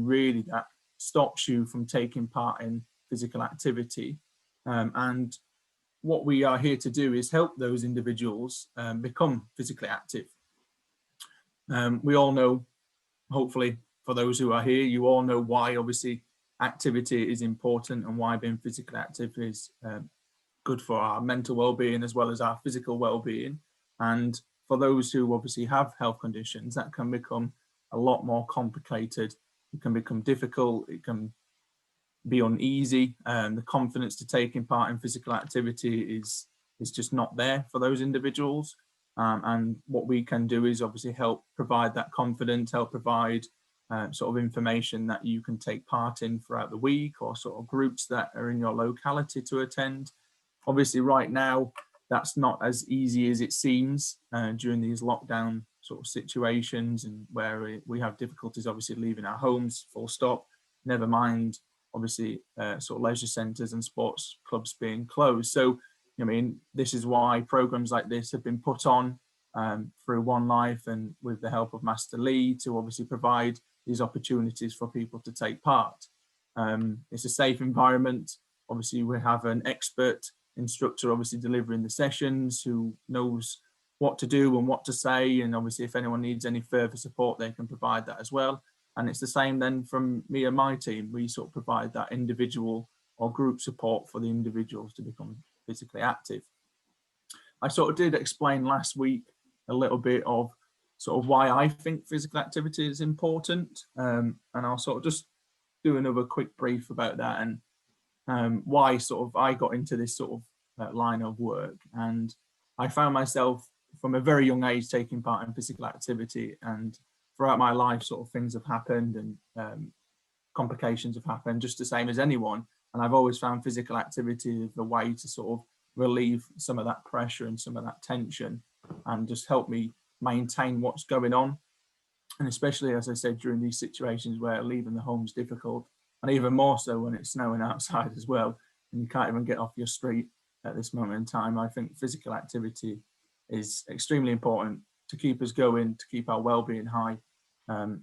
really that stops you from taking part in physical activity. And what we are here to do is help those individuals become physically active. We all know, hopefully for those who are here, you all know why obviously activity is important and why being physically active is good for our mental well-being as well as our physical well-being. And for those who obviously have health conditions, that can become a lot more complicated. It can become difficult, it can be uneasy, and the confidence to taking part in physical activity is just not there for those individuals. And what we can do is obviously help provide that confidence, help provide sort of information that you can take part in throughout the week, or sort of groups that are in your locality to attend. Obviously right now, that's not as easy as it seems during these lockdown sort of situations, and where we have difficulties obviously leaving our homes, full stop, never mind obviously sort of leisure centres and sports clubs being closed. So, I mean, this is why programs like this have been put on through Onelife and with the help of Master Lee to obviously provide these opportunities for people to take part. It's a safe environment. Obviously, we have an expert instructor obviously delivering the sessions who knows what to do and what to say, and obviously if anyone needs any further support, they can provide that as well. And it's the same then from me and my team. We sort of provide that individual or group support for the individuals to become physically active. I sort of did explain last week a little bit of sort of why I think physical activity is important, and I'll sort of just do another quick brief about that and why sort of I got into this sort of line of work. And I found myself from a very young age taking part in physical activity, and throughout my life sort of things have happened and complications have happened just the same as anyone. And I've always found physical activity the way to sort of relieve some of that pressure and some of that tension and just help me maintain what's going on. And especially, as I said, during these situations where leaving the home is difficult, and even more so when it's snowing outside as well, and you can't even get off your street at this moment in time, I think physical activity is extremely important to keep us going, to keep our well-being high.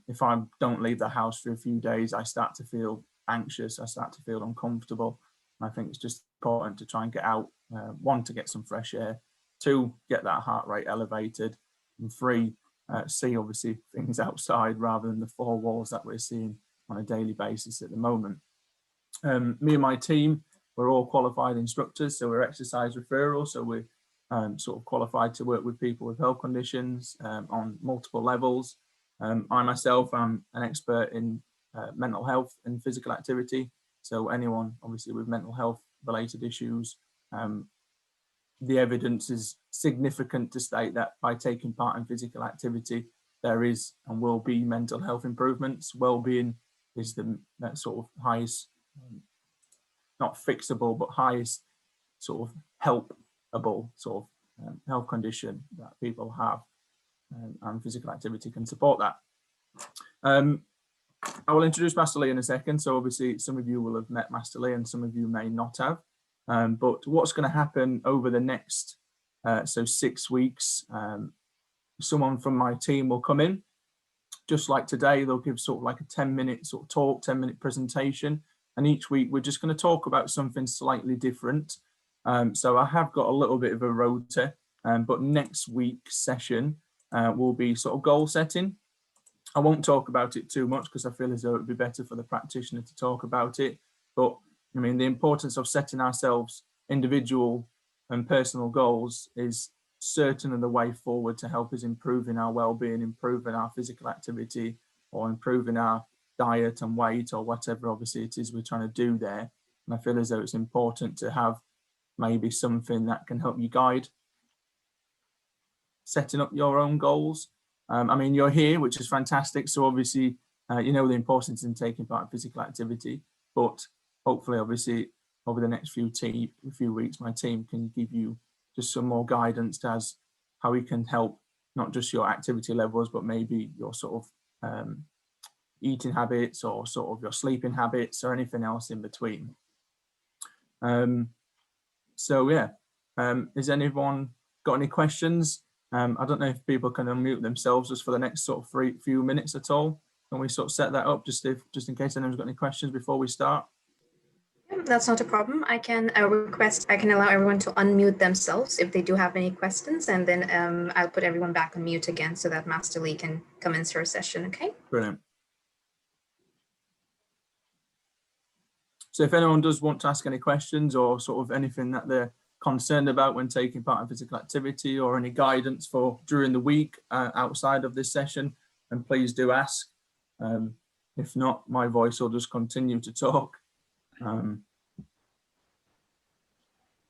If I don't leave the house for a few days, I start to feel anxious, I start to feel uncomfortable. And I think it's just important to try and get out, one, to get some fresh air, two, get that heart rate elevated, and three, see obviously things outside rather than the four walls that we're seeing on a daily basis at the moment. Me and my team, we're all qualified instructors, so we're exercise referrals, so we're sort of qualified to work with people with health conditions on multiple levels. I myself am an expert in mental health and physical activity, so anyone obviously with mental health related issues, the evidence is significant to state that by taking part in physical activity, there is and will be mental health improvements. Well-being is that sort of highest, not fixable, but highest sort of helpable sort of health condition that people have, and physical activity can support that. I will introduce Master Lee in a second. So obviously some of you will have met Master Lee and some of you may not have. But what's going to happen over the next 6 weeks, someone from my team will come in, just like today. They'll give sort of like a 10-minute sort of talk, 10-minute presentation, and each week we're just going to talk about something slightly different. So I have got a little bit of a rota, but next week's session will be sort of goal setting. I won't talk about it too much because I feel as though it would be better for the practitioner to talk about it. But I mean, the importance of setting ourselves individual and personal goals is certainly the way forward to help us improving our well-being, improving our physical activity, or improving our diet and weight, or whatever obviously it is we're trying to do there. And I feel as though it's important to have maybe something that can help you guide setting up your own goals. I mean, you're here, which is fantastic. So obviously, you know the importance in taking part in physical activity, but hopefully, obviously, over the next few weeks, my team can give you just some more guidance as how we can help not just your activity levels, but maybe your sort of eating habits or sort of your sleeping habits or anything else in between. So yeah, has anyone got any questions? I don't know if people can unmute themselves just for the next sort of few minutes at all. Can we sort of set that up just in case anyone's got any questions before we start? Yeah, that's not a problem. I can allow everyone to unmute themselves if they do have any questions, and then I'll put everyone back on mute again so that Master Lee can commence her session, okay? Brilliant. So if anyone does want to ask any questions or sort of anything that they're concerned about when taking part in physical activity, or any guidance for during the week outside of this session, then please do ask. If not, my voice will just continue to talk. Can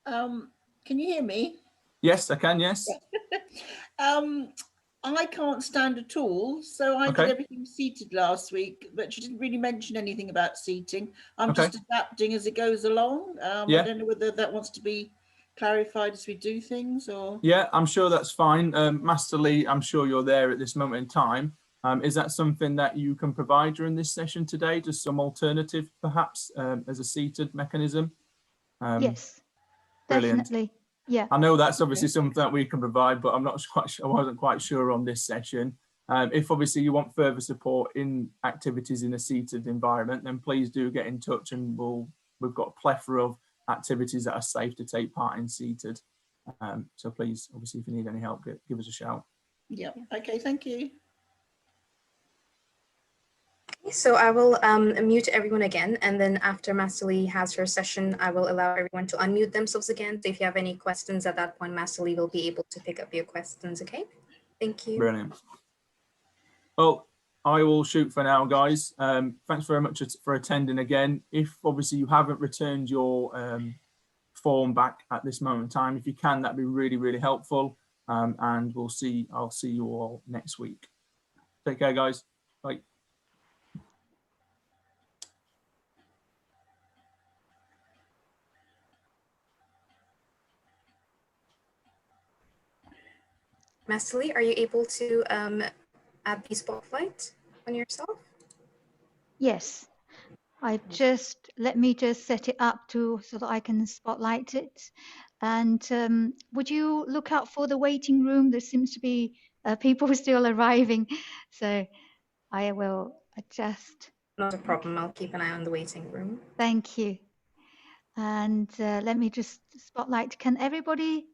you hear me? Yes, I can, yes. I can't stand at all, so I did everything seated last week, but she didn't really mention anything about seating. I'm just adapting as it goes along. I don't know whether that wants to be clarified as we do things, or... Yeah, I'm sure that's fine. Master Lee, I'm sure you're there at this moment in time. Is that something that you can provide during this session today? Just some alternative, perhaps, as a seated mechanism? Yes, brilliant. Definitely. Yeah. I know that's obviously something that we can provide, but I'm not quite sure, I wasn't quite sure on this session. If obviously you want further support in activities in a seated environment, then please do get in touch, and we've got a plethora of activities that are safe to take part in seated. So please, obviously, if you need any help, give us a shout. Yeah. Okay. Thank you. So I will mute everyone again, and then after Master Lee has her session, I will allow everyone to unmute themselves again. So if you have any questions at that point, Master Lee will be able to pick up your questions, okay? Thank you. Brilliant. Well, I will shoot for now, guys. Thanks very much for attending again. If obviously you haven't returned your form back at this moment in time, if you can, that'd be really, really helpful. And I'll see you all next week. Take care, guys. Bye. Master Lee, are you able to add the spotlight on yourself? Yes. Let me just set it up so that I can spotlight it. And would you look out for the waiting room? There seems to be people still arriving. So I will adjust. Not a problem. I'll keep an eye on the waiting room. Thank you. And let me just spotlight. Can everybody?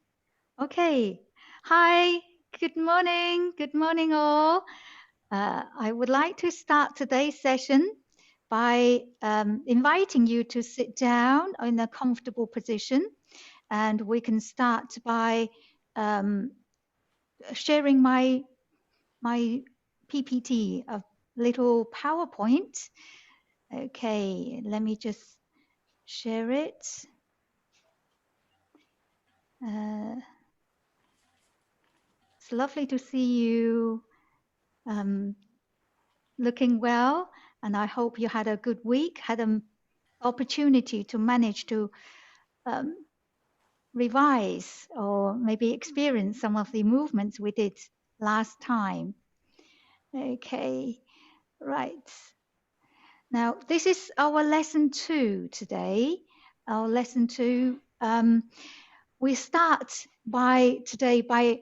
Okay. Hi. Good morning. Good morning, all. I would like to start today's session by inviting you to sit down in a comfortable position. And we can start by sharing my PPT, a little PowerPoint. Okay, let me just share it. It's lovely to see you looking well, and I hope you had a good week, had an opportunity to manage to revise or maybe experience some of the movements we did last time. Okay, right. Now, this is our lesson 2 today. Our lesson 2, we start today by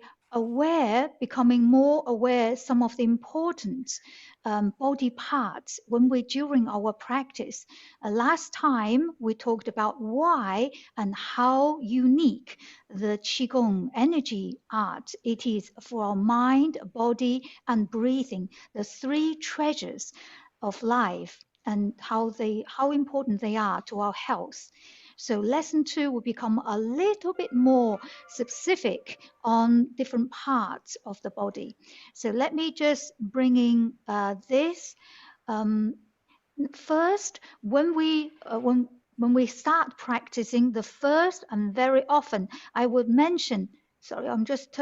becoming more aware some of the important body parts during our practice. Last time we talked about why and how unique the Qigong energy art it is for our mind, body, and breathing, the 3 treasures of life, and how important they are to our health. So lesson 2 will become a little bit more specific on different parts of the body. So let me just bring in this. First, when we start practicing, the first and very often I would mention, sorry, I'm just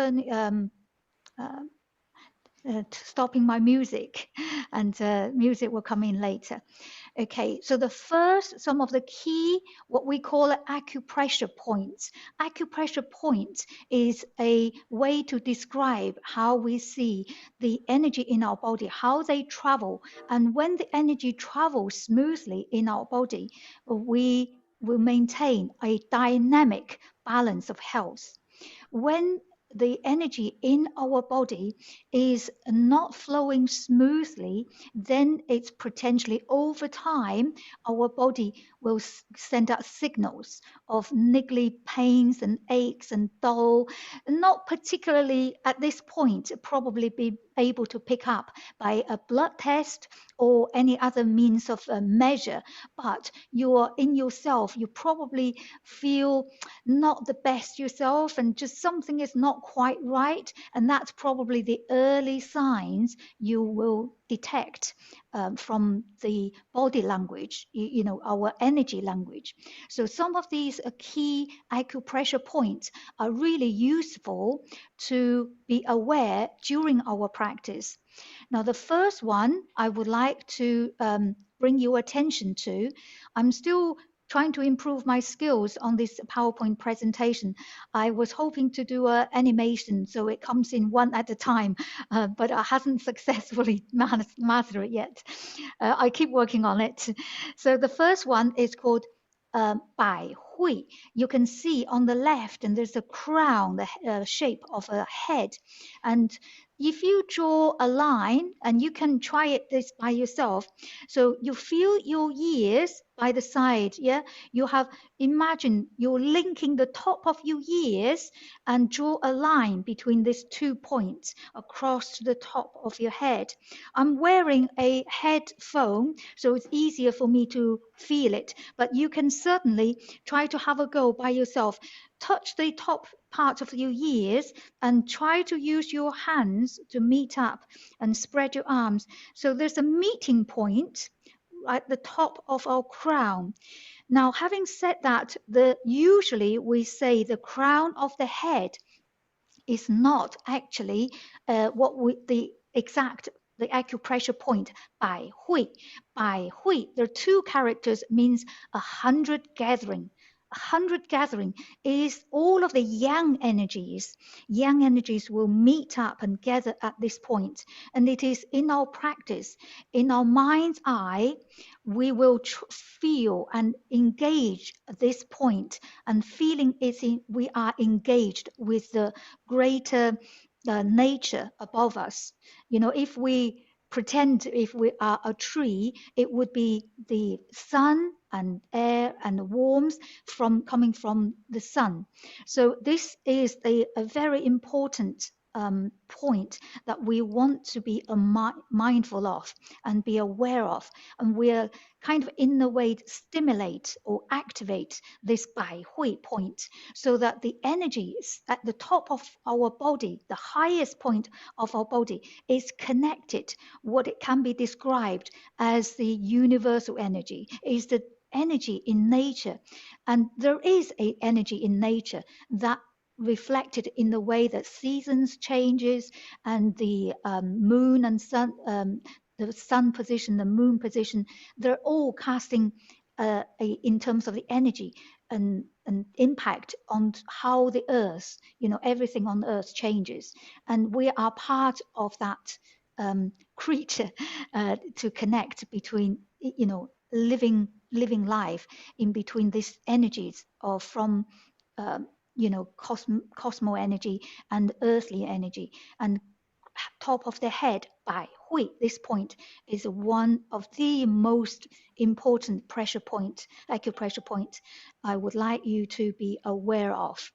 stopping my music, and music will come in later. Okay, so some of the key, what we call acupressure points. Acupressure points is a way to describe how we see the energy in our body, how they travel. And when the energy travels smoothly in our body, we will maintain a dynamic balance of health. When the energy in our body is not flowing smoothly, then it's potentially over time, our body will send out signals of niggly pains and aches and dull, not particularly at this point, probably be able to pick up by a blood test or any other means of measure. But you are in yourself, you probably feel not the best yourself and just something is not quite right. And that's probably the early signs you will detect from the body language, you know, our energy language. So some of these key acupressure points are really useful to be aware during our practice. Now, the first one I would like to bring your attention to, I'm still trying to improve my skills on this PowerPoint presentation. I was hoping to do an animation so it comes in one at a time, but I haven't successfully mastered it yet. I keep working on it. So the first one is called Bai Hui. You can see on the left, and there's a crown, the shape of a head. And if you draw a line, and you can try it this by yourself, so you feel your ears by the side, yeah? You have, imagine you're linking the top of your ears and draw a line between these 2 points across to the top of your head. I'm wearing a headphone, so it's easier for me to feel it, but you can certainly try to have a go by yourself. Touch the top part of your ears and try to use your hands to meet up and spread your arms. So there's a meeting point at the top of our crown. Now, having said that, usually we say the crown of the head is not actually the acupressure point, Bai Hui. Bai Hui, there are 2 characters, means 100 gathering. 100 gathering is all of the yang energies. Yang energies will meet up and gather at this point. And it is in our practice, in our mind's eye, we will feel and engage at this point, and feeling we are engaged with the greater nature above us. You know, if we pretend if we are a tree, it would be the sun and air and the warmth coming from the sun. So this is a very important point that we want to be mindful of and be aware of, and we're kind of in a way stimulate or activate this Bai Hui point, so that the energy at the top of our body, the highest point of our body, is connected. What it can be described as the universal energy is the energy in nature, and there is a energy in nature that reflected in the way that seasons changes and the moon and sun, the sun position, the moon position, they're all casting in terms of the energy and impact on how the earth, you know, everything on earth changes, and we are part of that creature to connect between, you know, living life in between these energies of from you know, cosmo energy and earthly energy. And top of the head, Bai Hui, this point is one of the most important acupressure point I would like you to be aware of.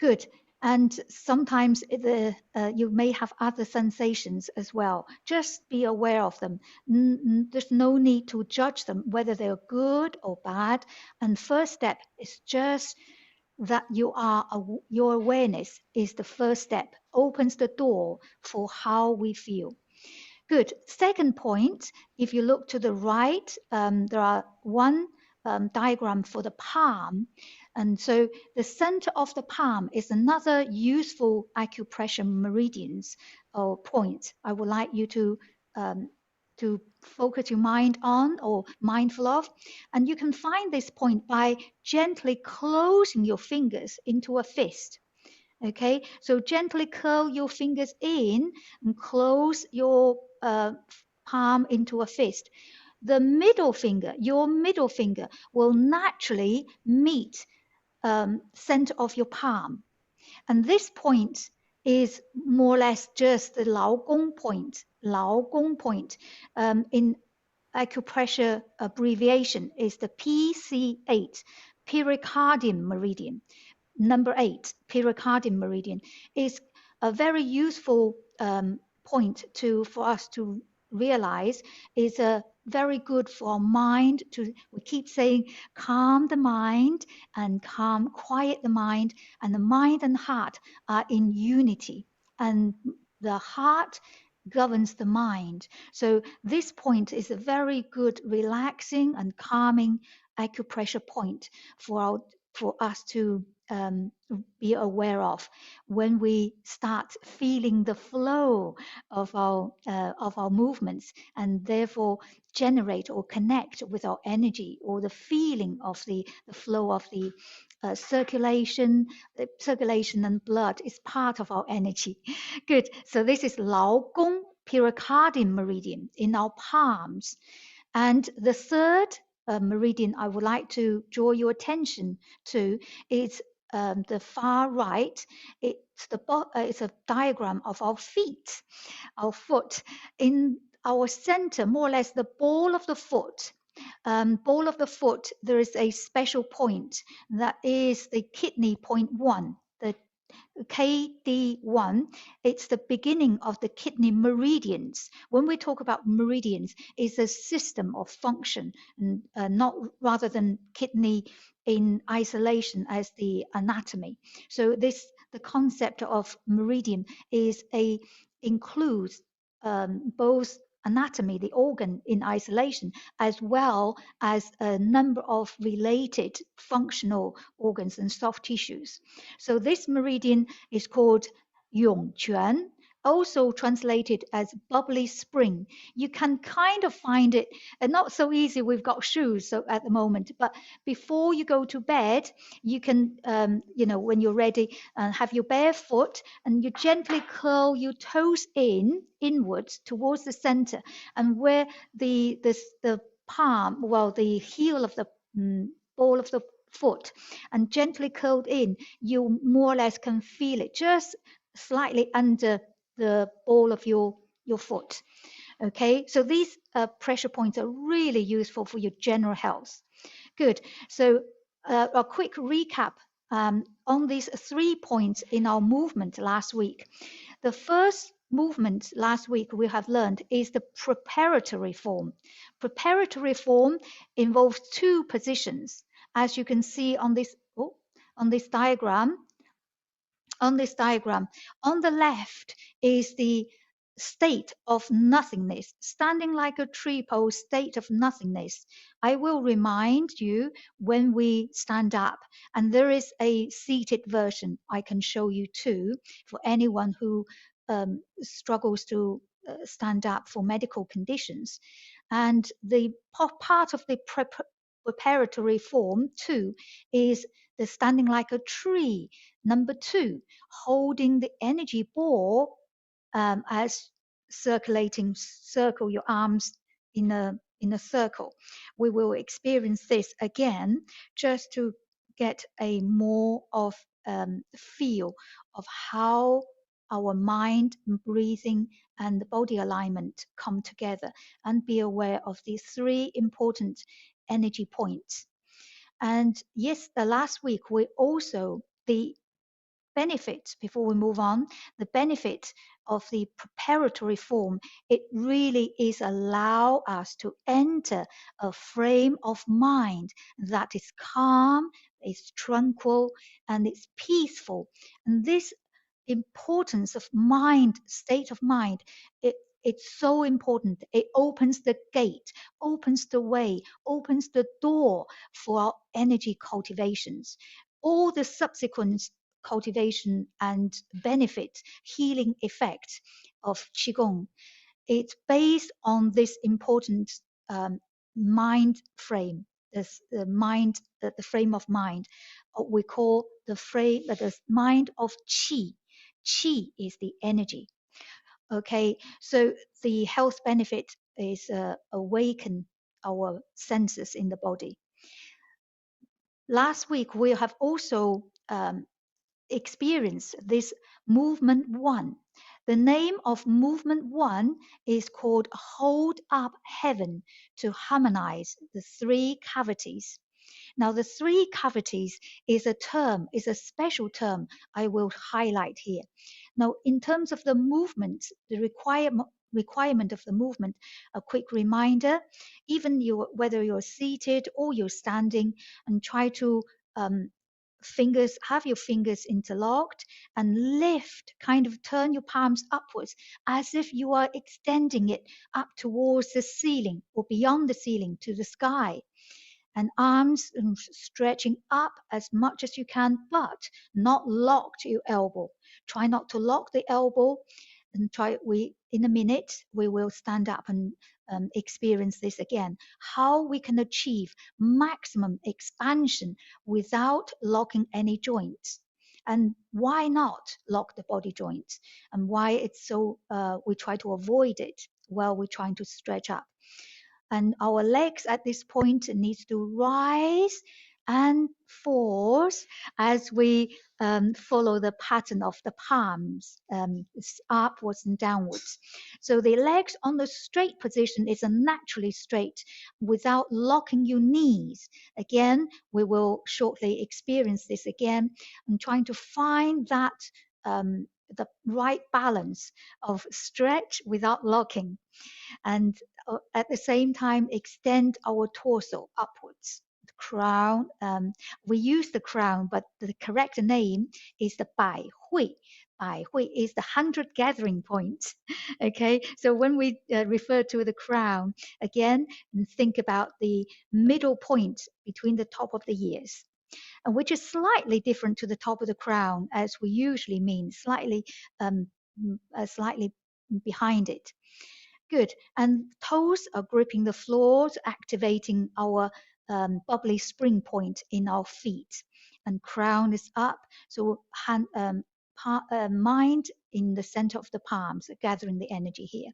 Good. And sometimes you may have other sensations as well. Just be aware of them. There's no need to judge them, whether they're good or bad. And first step is just that your awareness is the first step, opens the door for how we feel. Good. Second point, if you look to the right, there are one diagram for the palm. And so the center of the palm is another useful acupressure meridians or point I would like you to focus your mind on or mindful of. And you can find this point by gently closing your fingers into a fist. Okay, so gently curl your fingers in and close your palm into a fist. The middle finger, your middle finger, will naturally meet center of your palm. And this point is more or less just the 劳宫 point. 劳宫 point in acupressure abbreviation is the PC8, pericardium meridian. Number 8, pericardium meridian, is a very useful point for us to realize is very good for our mind we keep saying calm the mind and quiet the mind, and the mind and heart are in unity, and the heart governs the mind. So this point is a very good relaxing and calming acupressure point for us to be aware of when we start feeling the flow of our movements, and therefore generate or connect with our energy, or the feeling of the flow of the circulation. The circulation and blood is part of our energy. Good. So this is 劳宫 pericardium meridian in our palms. And the third meridian I would like to draw your attention to is the far right. It's a diagram of our feet, our foot. In our center, more or less the ball of the foot. There is a special point that is the kidney point 1, the KD1. It's the beginning of the kidney meridians. When we talk about meridians, it's a system of function, and not rather than kidney in isolation as the anatomy. So the concept of meridian includes both anatomy, the organ in isolation, as well as a number of related functional organs and soft tissues. So this meridian is called 涌泉, also translated as bubbly spring. You can kind of find it, and not so easy, we've got shoes so at the moment, but before you go to bed, you can, when you're ready, have your bare foot, and you gently curl your toes inwards towards the center, and where the palm, the heel of the ball of the foot, and gently curled in, you more or less can feel it just slightly under the ball of your foot. Okay, so these pressure points are really useful for your general health. Good. So a quick recap on these 3 points in our movement last week. The first movement last week we have learned is the preparatory form. Preparatory form involves 2 positions, as you can see on this diagram. On this diagram, on the left is the state of nothingness, standing like a tree pose, state of nothingness. I will remind you when we stand up, and there is a seated version I can show you too for anyone who struggles to stand up for medical conditions. And the part of the preparatory form 2 is the standing like a tree. Number 2, holding the energy ball as circle your arms in a circle. We will experience this again just to get a more of feel of how our mind, breathing, and the body alignment come together, and be aware of these 3 important energy points. And yes, the last week we also, the benefit, before we move on, the benefit of the preparatory form, it really is allow us to enter a frame of mind that is calm, is tranquil, and it's peaceful. And this importance of mind, state of mind, it's so important. It opens the gate, opens the way, opens the door for our energy cultivations. All the subsequent cultivation and benefit, healing effect of Qigong, it's based on this important mind frame, the frame of mind. We call the mind of Qi. Qi is the energy. Okay, so the health benefit is awaken our senses in the body. Last week we have also experience this movement 1. The name of movement 1 is called Hold Up Heaven to harmonize the 3 cavities. Now, the 3 cavities is a special term I will highlight here. Now, in terms of the movement, the requirement of the movement, a quick reminder, even whether you're seated or you're standing, and try to have your fingers interlocked and lift, kind of turn your palms upwards as if you are extending it up towards the ceiling or beyond the ceiling to the sky. And arms stretching up as much as you can, but not locked to your elbow. Try not to lock the elbow, and in a minute we will stand up and experience this again. How we can achieve maximum expansion without locking any joints, and why not lock the body joints, and why it's so we try to avoid it while we're trying to stretch up. And our legs at this point needs to rise and force as we follow the pattern of the palms, upwards and downwards. So the legs on the straight position is a naturally straight without locking your knees. Again, we will shortly experience this again, and trying to find that the right balance of stretch without locking, and at the same time extend our torso upwards. The crown, we use the crown, but the correct name is the Bai Hui. Bai Hui is the 100 gathering point. Okay, so when we refer to the crown, again, think about the middle point between the top of the ears, and which is slightly different to the top of the crown, as we usually mean, slightly behind it. Good. And toes are gripping the floors, activating our bubbly spring point in our feet. And crown is up, so mind in the center of the palms, gathering the energy here.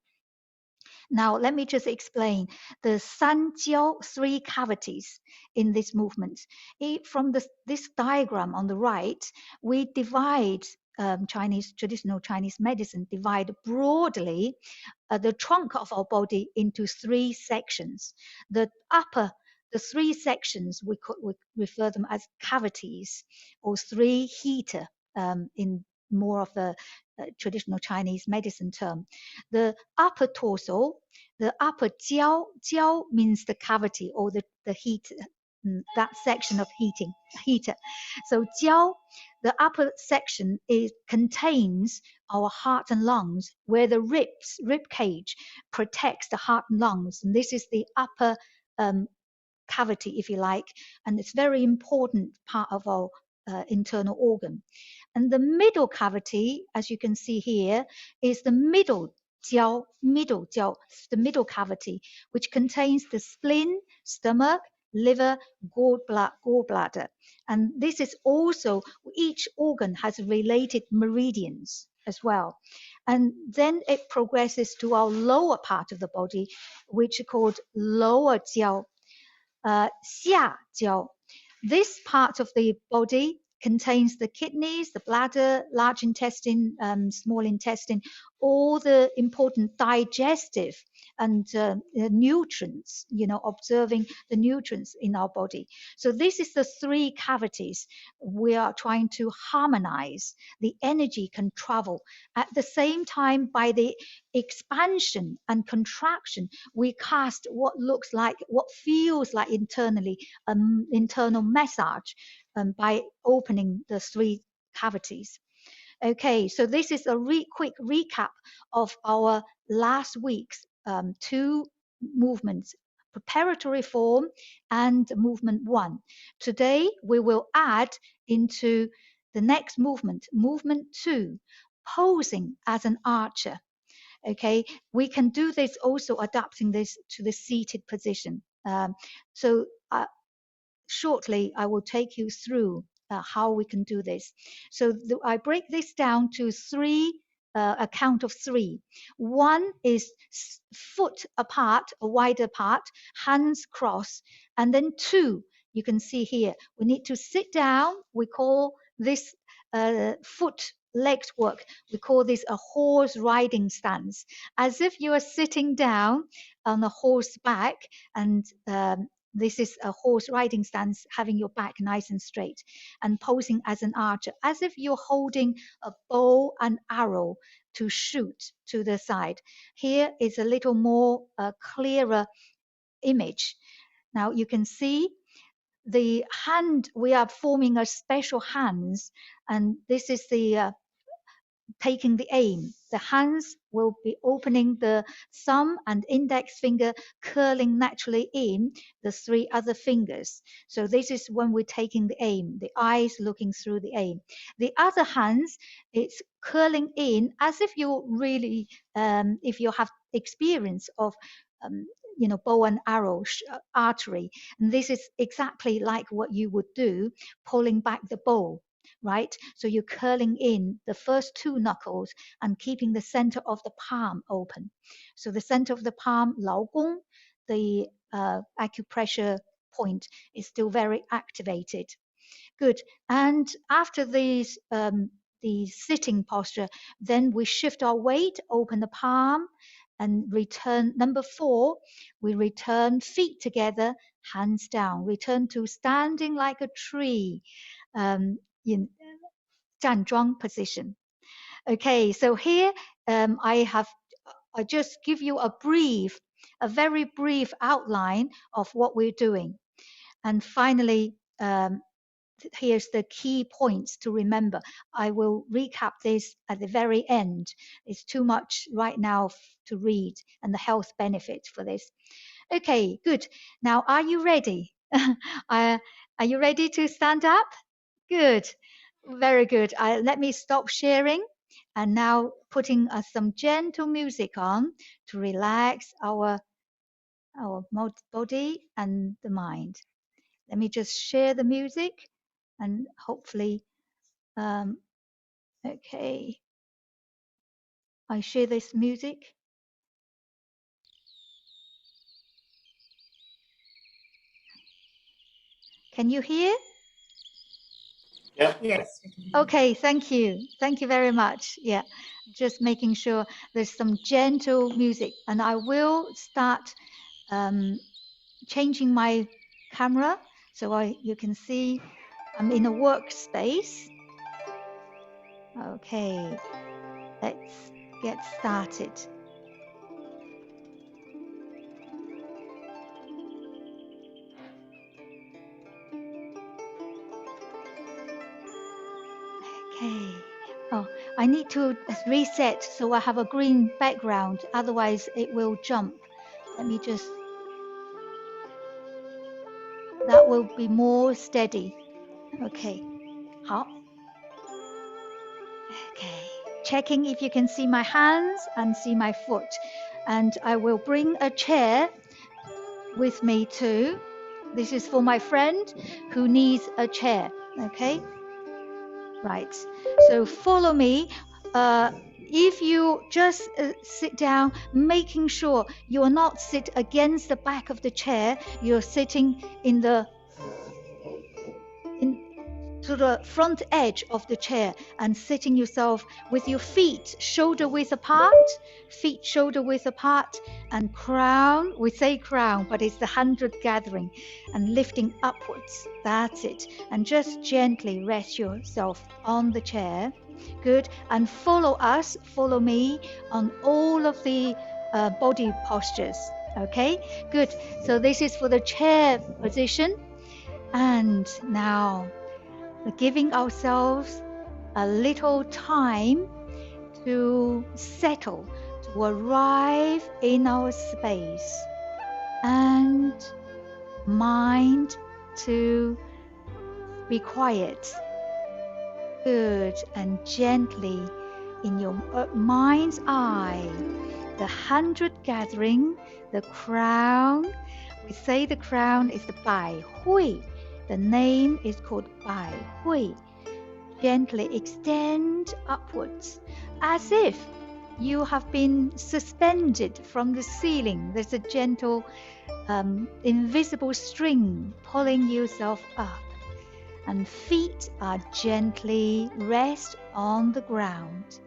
Now, let me just explain the Sanjiao 3 cavities in this movement. From this diagram on the right, we divide traditional Chinese medicine, divide broadly the trunk of our body into 3 sections. The 3 sections, we refer them as cavities, or 3 heater in more of the traditional Chinese medicine term. The upper torso, the upper jiao means the cavity or the heat, that section of heater. So jiao, the upper section, contains our heart and lungs, where the rib cage protects the heart and lungs. And this is the upper cavity, if you like, and it's very important part of our internal organ. And the middle cavity, as you can see here, is the middle jiao, the middle cavity, which contains the spleen, stomach, liver, gallbladder. And this is also, each organ has related meridians as well. And then it progresses to our lower part of the body, which is called lower jiao, xia jiao. This part of the body contains the kidneys, the bladder, large intestine, small intestine, all the important digestive and nutrients, observing the nutrients in our body. So this is the 3 cavities we are trying to harmonize. The energy can travel. At the same time, by the expansion and contraction, we cast what feels like internally, internal massage by opening the 3 cavities. Okay, so this is a quick recap of our last week's 2 movements, preparatory form and movement 1. Today, we will add into the next movement, movement 2, posing as an archer. Okay, we can do this also adapting this to the seated position. Shortly, I will take you through how we can do this. So I break this down to 3, a count of 3. 1 is foot apart, wide apart, hands crossed. And then 2, you can see here, we need to sit down. We call this foot legs work. We call this a horse riding stance, as if you are sitting down on a horse back, and this is a horse riding stance, having your back nice and straight and posing as an archer, as if you're holding a bow and arrow to shoot to the side. Here is a little more clearer image. Now you can see the hand, we are forming a special hands, and this is the taking the aim. The hands will be opening the thumb and index finger, curling naturally in the 3 other fingers. So this is when we're taking the aim, the eyes looking through the aim. The other hands, it's curling in as if you really, if you have experience of bow and arrow archery. And this is exactly like what you would do, pulling back the bow, right? So you're curling in the first 2 knuckles and keeping the center of the palm open. So the center of the palm, Lao Gong, the acupressure point, is still very activated. Good. And after these, the sitting posture, then we shift our weight, open the palm, and return. Number 4, we return feet together, hands down. Return to standing like a tree in 站桩 position. Okay, so here I just give you a very brief outline of what we're doing. And finally, here's the key points to remember. I will recap this at the very end. It's too much right now to read, and the health benefits for this. Okay, good. Now, are you ready? Are you ready to stand up? Good. Very good. Let me stop sharing, and now putting some gentle music on to relax our body and the mind. Let me just share the music, and hopefully, okay, I share this music. Can you hear? Yeah. Yes. Okay, thank you. Thank you very much. Yeah, just making sure there's some gentle music, and I will start changing my camera so you can see I'm in a workspace. Okay, let's get started. Okay. Oh, I need to reset so I have a green background, otherwise it will jump. Let me just, that will be more steady. Okay. 好. Okay. Checking if you can see my hands and see my foot. And I will bring a chair with me too. This is for my friend who needs a chair. Okay. Right. So follow me. If you just sit down, making sure you are not sit against the back of the chair, you're sitting to the front edge of the chair and sitting yourself with your feet shoulder width apart, and crown, we say crown, but it's the 100 gathering, and lifting upwards. That's it. And just gently rest yourself on the chair. Good. And follow me on all of the body postures. Okay, good. So this is for the chair position. And now giving ourselves a little time to settle, to arrive in our space, and mind to be quiet. Good. And gently in your mind's eye, the 100 gathering, the crown. We say the crown is the Bai Hui. The name is called Bai Hui. Gently extend upwards as if you have been suspended from the ceiling. There's a gentle invisible string pulling yourself up. and feet are gently rest on the ground.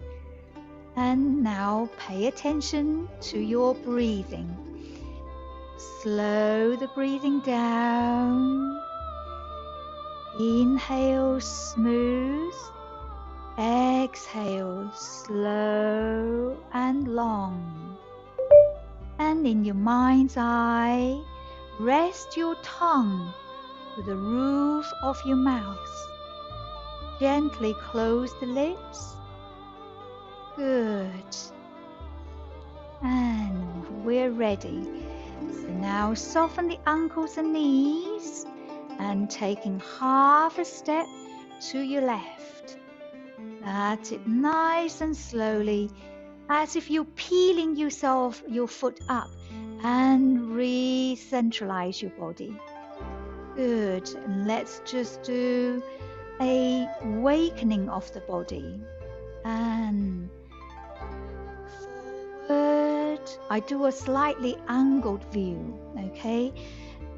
And now pay attention to your breathing. Slow the breathing down. Inhale smooth. Exhale slow and long. And in your mind's eye, rest your tongue to the roof of your mouth. Gently close the lips. Good. And we're ready. So now soften the ankles and knees and taking half a step to your left. That's it, nice and slowly, as if you're peeling your foot up and re-centralize your body. Good. And let's just do a awakening of the body. And forward. I do a slightly angled view, okay?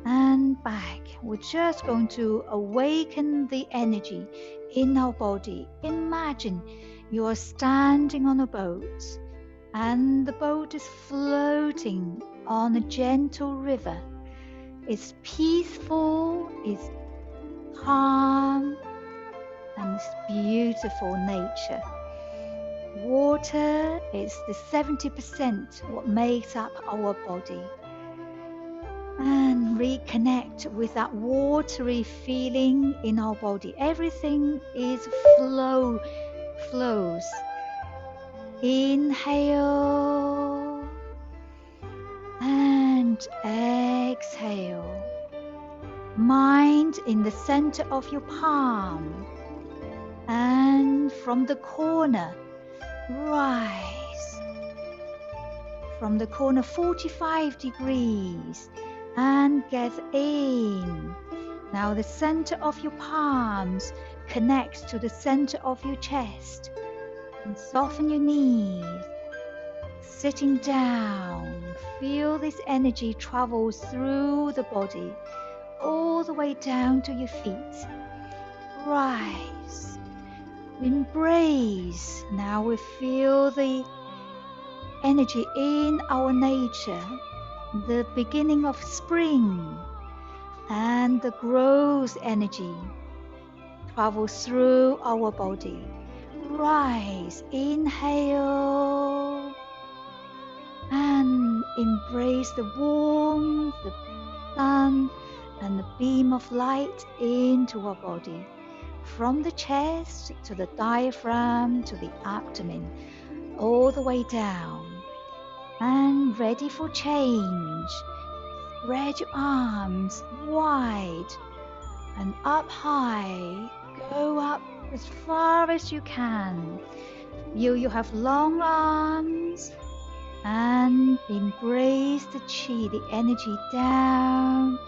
And back. We're just going to awaken the energy in our body. Imagine you are standing on a boat and the boat is floating on a gentle river. It's peaceful, it's calm, and it's beautiful nature. Water is the 70% what makes up our body. And reconnect with that watery feeling in our body. Everything is flows. Inhale and exhale. Mind in the center of your palm, and from the corner, rise. From the corner 45 degrees and get in. Now the center of your palms connects to the center of your chest. And soften your knees. Sitting down, feel this energy travel through the body, all the way down to your feet. Rise. Embrace. Now we feel the energy in our nature, the beginning of spring, and the growth energy travels through our body. Rise, inhale, and embrace the warmth, the sun, and the beam of light into our body, from the chest to the diaphragm to the abdomen, all the way down. And ready for change. Spread your arms wide and up high. Go up as far as you can. You have long arms, and embrace the chi, the energy down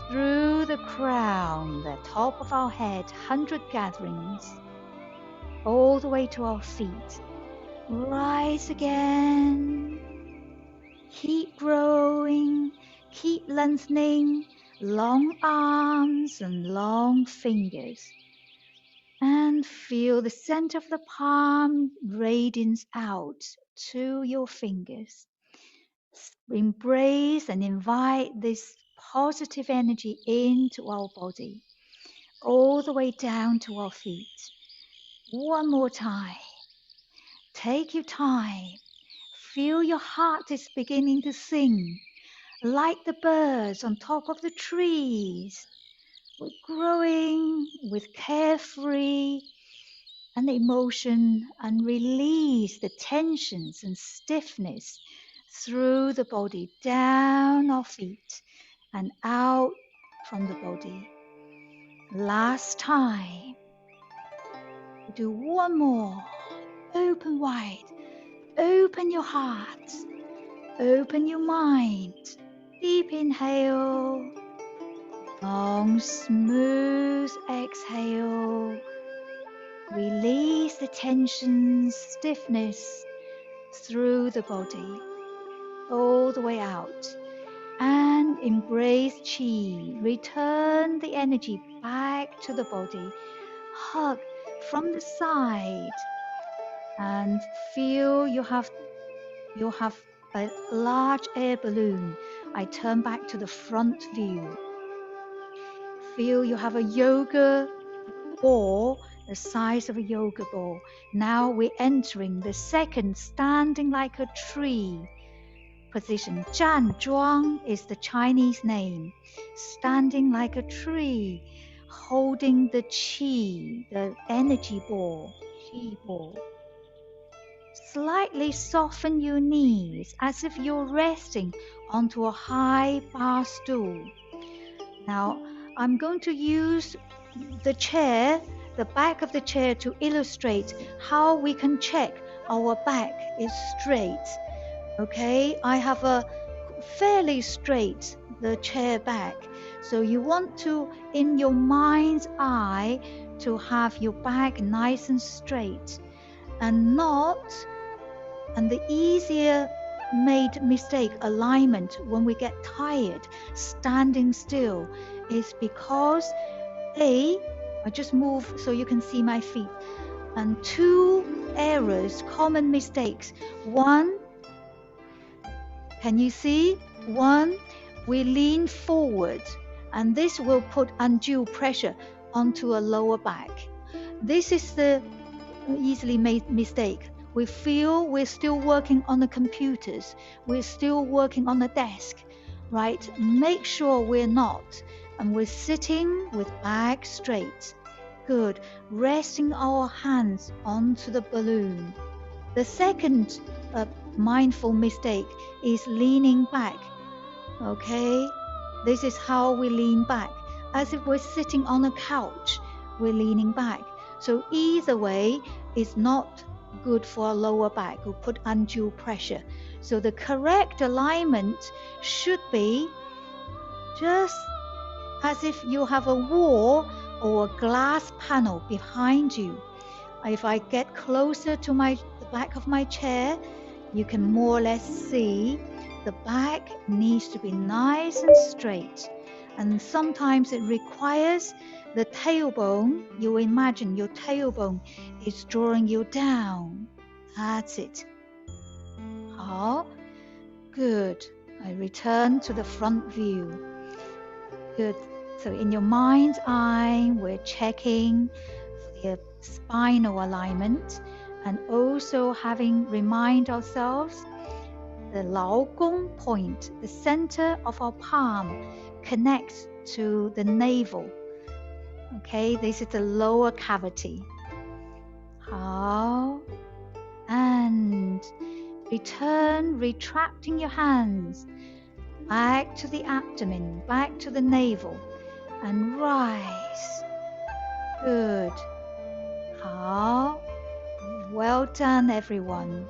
through the crown, the top of our head, 100 gatherings, all the way to our feet. Rise again. Keep growing, keep lengthening, long arms and long fingers. And feel the center of the palm radiance out to your fingers. Embrace and invite this positive energy into our body, all the way down to our feet. One more time. Take your time. Feel your heart is beginning to sing, like the birds on top of the trees. We're growing with carefree and emotion, and release the tensions and stiffness through the body, down our feet and out from the body. Last time. Do one more. Open wide. Open your heart. Open your mind. Deep inhale. Long, smooth exhale. Release the tension, stiffness through the body, all the way out. and embrace Qi. Return the energy back to the body. Hug from the side and feel you have a large air balloon. I turn back to the front view. Feel you have a yoga ball, the size of a yoga ball. Now we're entering the second standing like a tree position. Zhan Zhuang is the Chinese name. Standing like a tree, holding the qi, the energy ball, qi ball. Slightly soften your knees as if you're resting onto a high bar stool. Now, I'm going to use the chair, the back of the chair, to illustrate how we can check our back is straight. Okay, I have a fairly straight, the chair back. So you want to, in your mind's eye, to have your back nice and straight and not, and the easier made mistake alignment when we get tired standing still is because I just move so you can see my feet, and two errors, common mistakes. One, can you see? One, we lean forward and this will put undue pressure onto a lower back. This is the easily made mistake. We feel we're still working on the computers. We're still working on the desk, right? Make sure we're not. And we're sitting with back straight. Good. Resting our hands onto the balloon. The second mindful mistake is leaning back. Okay? This is how we lean back. As if we're sitting on a couch, we're leaning back. So either way is not good for our lower back. Will put undue pressure. So the correct alignment should be just as if you have a wall or a glass panel behind you. If I get closer to the back of my chair, you can more or less see the back needs to be nice and straight. And sometimes it requires the tailbone. You imagine your tailbone is drawing you down. That's it. Oh, good. I return to the front view. Good. So in your mind's eye, we're checking the spinal alignment and also remind ourselves the Lao Gong point, the center of our palm connects to the navel. Okay, this is the lower cavity. How? And return, retracting your hands back to the abdomen, back to the navel, and rise. Good. How? Well done, everyone.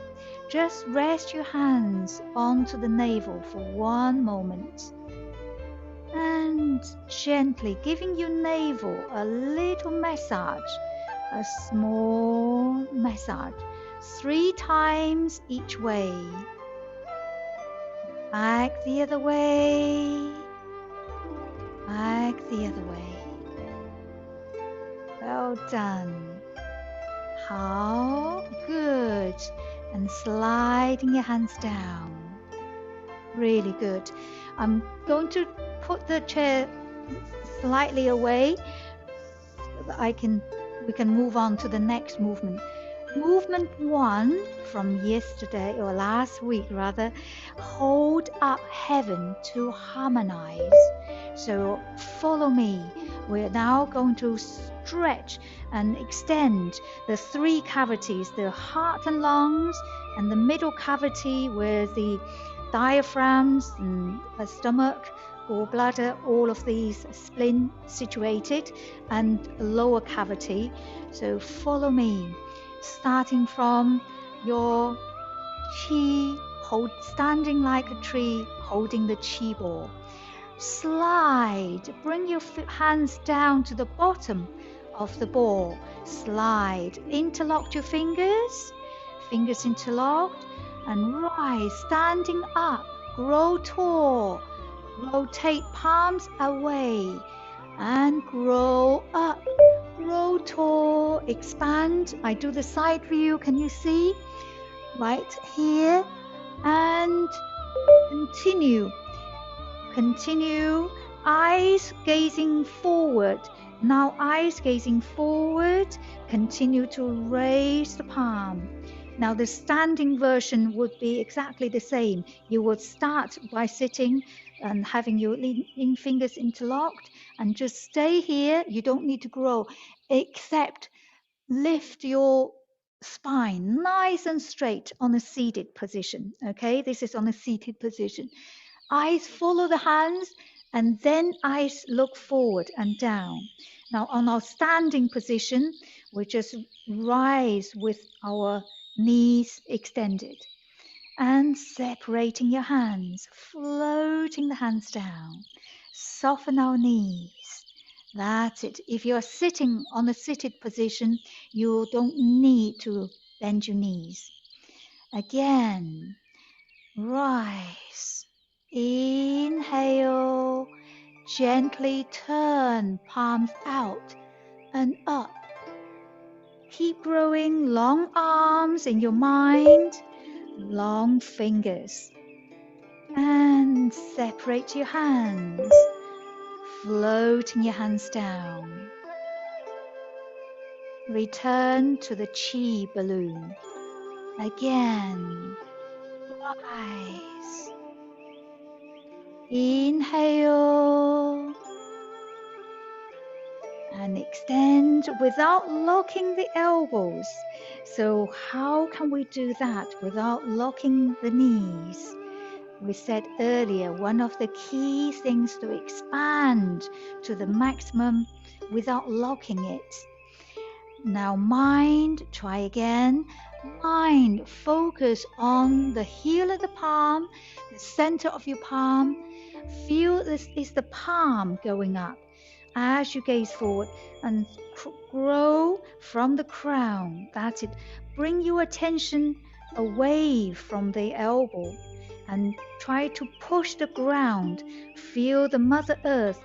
Just rest your hands onto the navel for one moment. And gently giving your navel a little massage, a small massage, 3 times each way. Back the other way, back the other way. Well done. How good. And sliding your hands down. Really good. I'm going to put the chair slightly away so that we can move on to the next movement. Movement 1 from yesterday, or last week rather, hold up heaven to harmonize. So follow me. We're now going to stretch and extend the 3 cavities, the heart and lungs, and the middle cavity where the diaphragms and the stomach, gallbladder, all of these spleen situated, and lower cavity. So follow me, starting from your qi, standing like a tree, holding the qi ball. Slide, bring your hands down to the bottom of the ball. Slide, interlock your fingers interlocked, and rise, standing up, grow tall, Rotate palms away and grow up. Grow tall, expand. I do the side view. Can you see? Right here. And continue. Continue. Eyes gazing forward. Now eyes gazing forward. Continue to raise the palm. Now the standing version would be exactly the same. You would start by sitting and having your fingers interlocked and just stay here. You don't need to grow, except lift your spine nice and straight on a seated position. Okay, this is on a seated position. Eyes follow the hands and then eyes look forward and down. Now on our standing position, we just rise with our knees extended and separating your hands, floating the hands down. Soften our knees. That's it. If you're sitting on a seated position, you don't need to bend your knees. Again, rise. Inhale, gently turn palms out and up. Keep growing long arms in your mind, long fingers. And separate your hands, floating your hands down. Return to the Qi balloon. Again, rise. Inhale and extend without locking the elbows. So how can we do that without locking the knees? We said earlier, one of the key things to expand to the maximum without locking it. Now mind, try again. Mind, focus on the heel of the palm, the center of your palm. Feel this is the palm going up as you gaze forward and grow from the crown. That's it. Bring your attention away from the elbow and try to push the ground. Feel the Mother Earth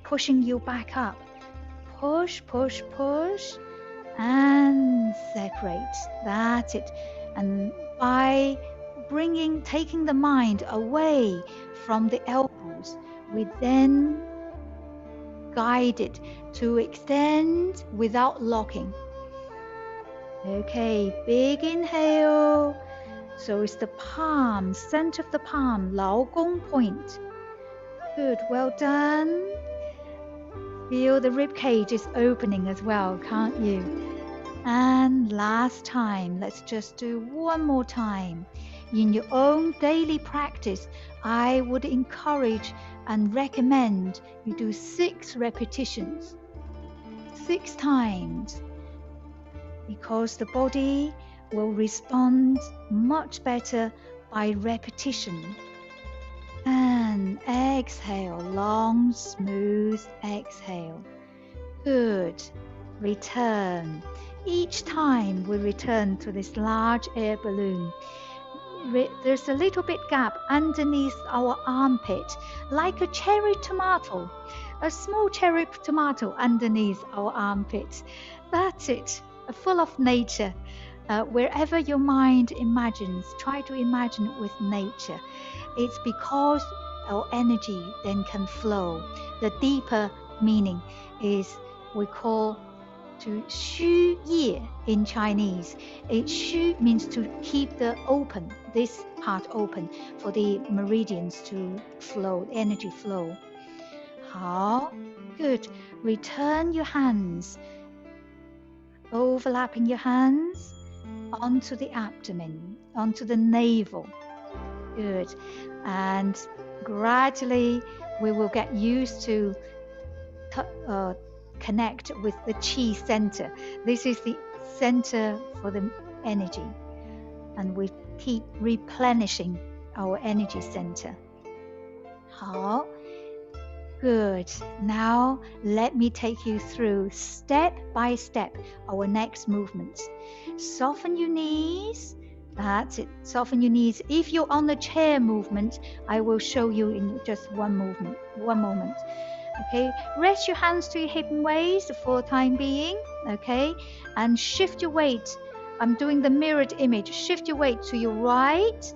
pushing you back up. Push, push, push, and separate. That's it. And by taking the mind away from the elbows, we then guide it to extend without locking. Okay, big inhale. So it's the palm, center of the palm, Lao Gong point. Good, well done. Feel the rib cage is opening as well, can't you? And last time, let's just do one more time. In your own daily practice, I would encourage and recommend you do 6 repetitions, 6 times, because the body will respond much better by repetition. And exhale, long, smooth exhale. Good. Return. Each time we return to this large air balloon, there's a little bit gap underneath our armpit, like a cherry tomato, a small cherry tomato underneath our armpit. That's it, full of nature. Wherever your mind imagines, try to imagine it with nature. It's because our energy then can flow. The deeper meaning is we call to 虚业 in Chinese. Xu means to keep this part open for the meridians to flow, energy flow. 好, good. Return your hands, overlapping your hands onto the abdomen, onto the navel. Good. And gradually we will get used to connect with the Qi center. This is the center for the energy. And we keep replenishing our energy center. 好. Good. Now let me take you through step by step our next movements. Soften your knees, That's it. Soften your knees. If you're on the chair movement, I will show you in just one moment. Okay, rest your hands to your hip and waist for the time being. Okay, and shift your weight. I'm doing the mirrored image. Shift your weight to your right,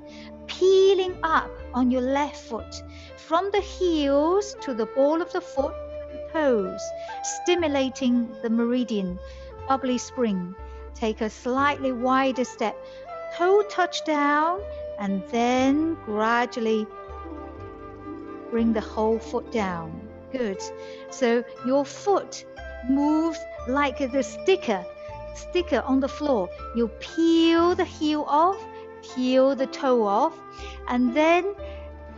peeling up on your left foot from the heels to the ball of the foot to the toes, stimulating the meridian, bubbly spring. Take a slightly wider step, toe touch down, and then gradually bring the whole foot down. Good. So your foot moves like the sticker on the floor. You peel the heel off, peel the toe off, and then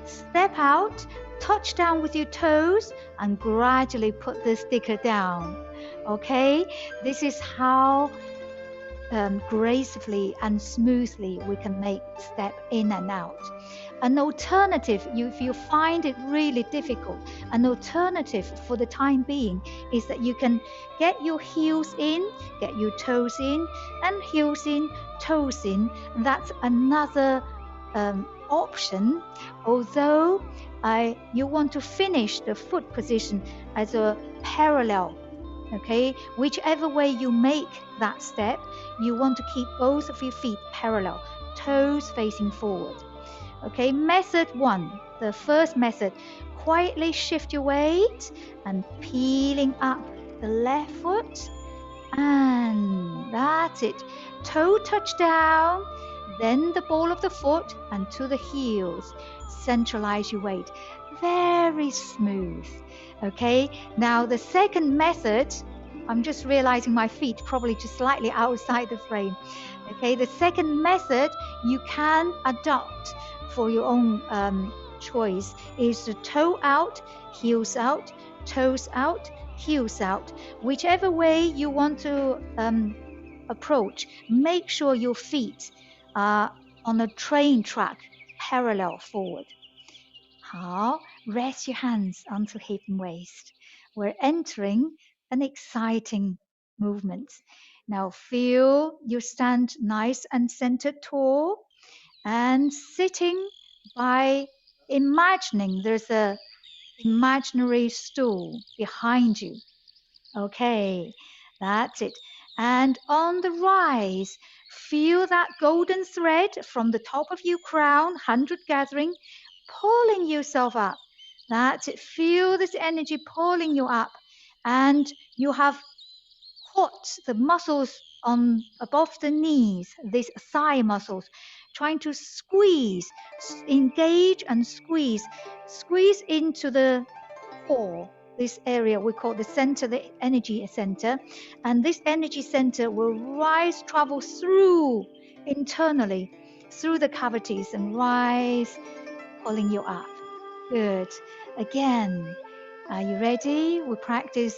step out, touch down with your toes, and gradually put the sticker down. Okay, this is how gracefully and smoothly we can make step in and out. An alternative, if you find it really difficult, an alternative for the time being is that you can get your heels in, get your toes in, and heels in, toes in. And that's another option, although you want to finish the foot position as a parallel. Okay, whichever way you make that step, you want to keep both of your feet parallel, toes facing forward. Okay, method 1, the first method, quietly shift your weight and peeling up the left foot, and that's it. Toe touch down, then the ball of the foot and to the heels. Centralize your weight. Very smooth. Okay, now the second method, I'm just realizing my feet probably just slightly outside the frame. Okay, the second method you can adopt for your own choice is the toe out, heels out, toes out, heels out. Whichever way you want to approach, make sure your feet are on a train track, parallel forward. 好, rest your hands onto hip and waist. We're entering an exciting movement. Now feel you stand nice and centered tall and sitting by imagining there's a imaginary stool behind you. Okay, that's it. And on the rise, feel that golden thread from the top of your crown, 100 gathering, pulling yourself up. That's it. Feel this energy pulling you up. And you have caught the muscles on above the knees, these thigh muscles, trying to squeeze, engage and squeeze into the core. This area we call the center, the energy center, and this energy center will rise, travel through internally, through the cavities and rise, pulling you up. Good. Again, are you ready? We'll practice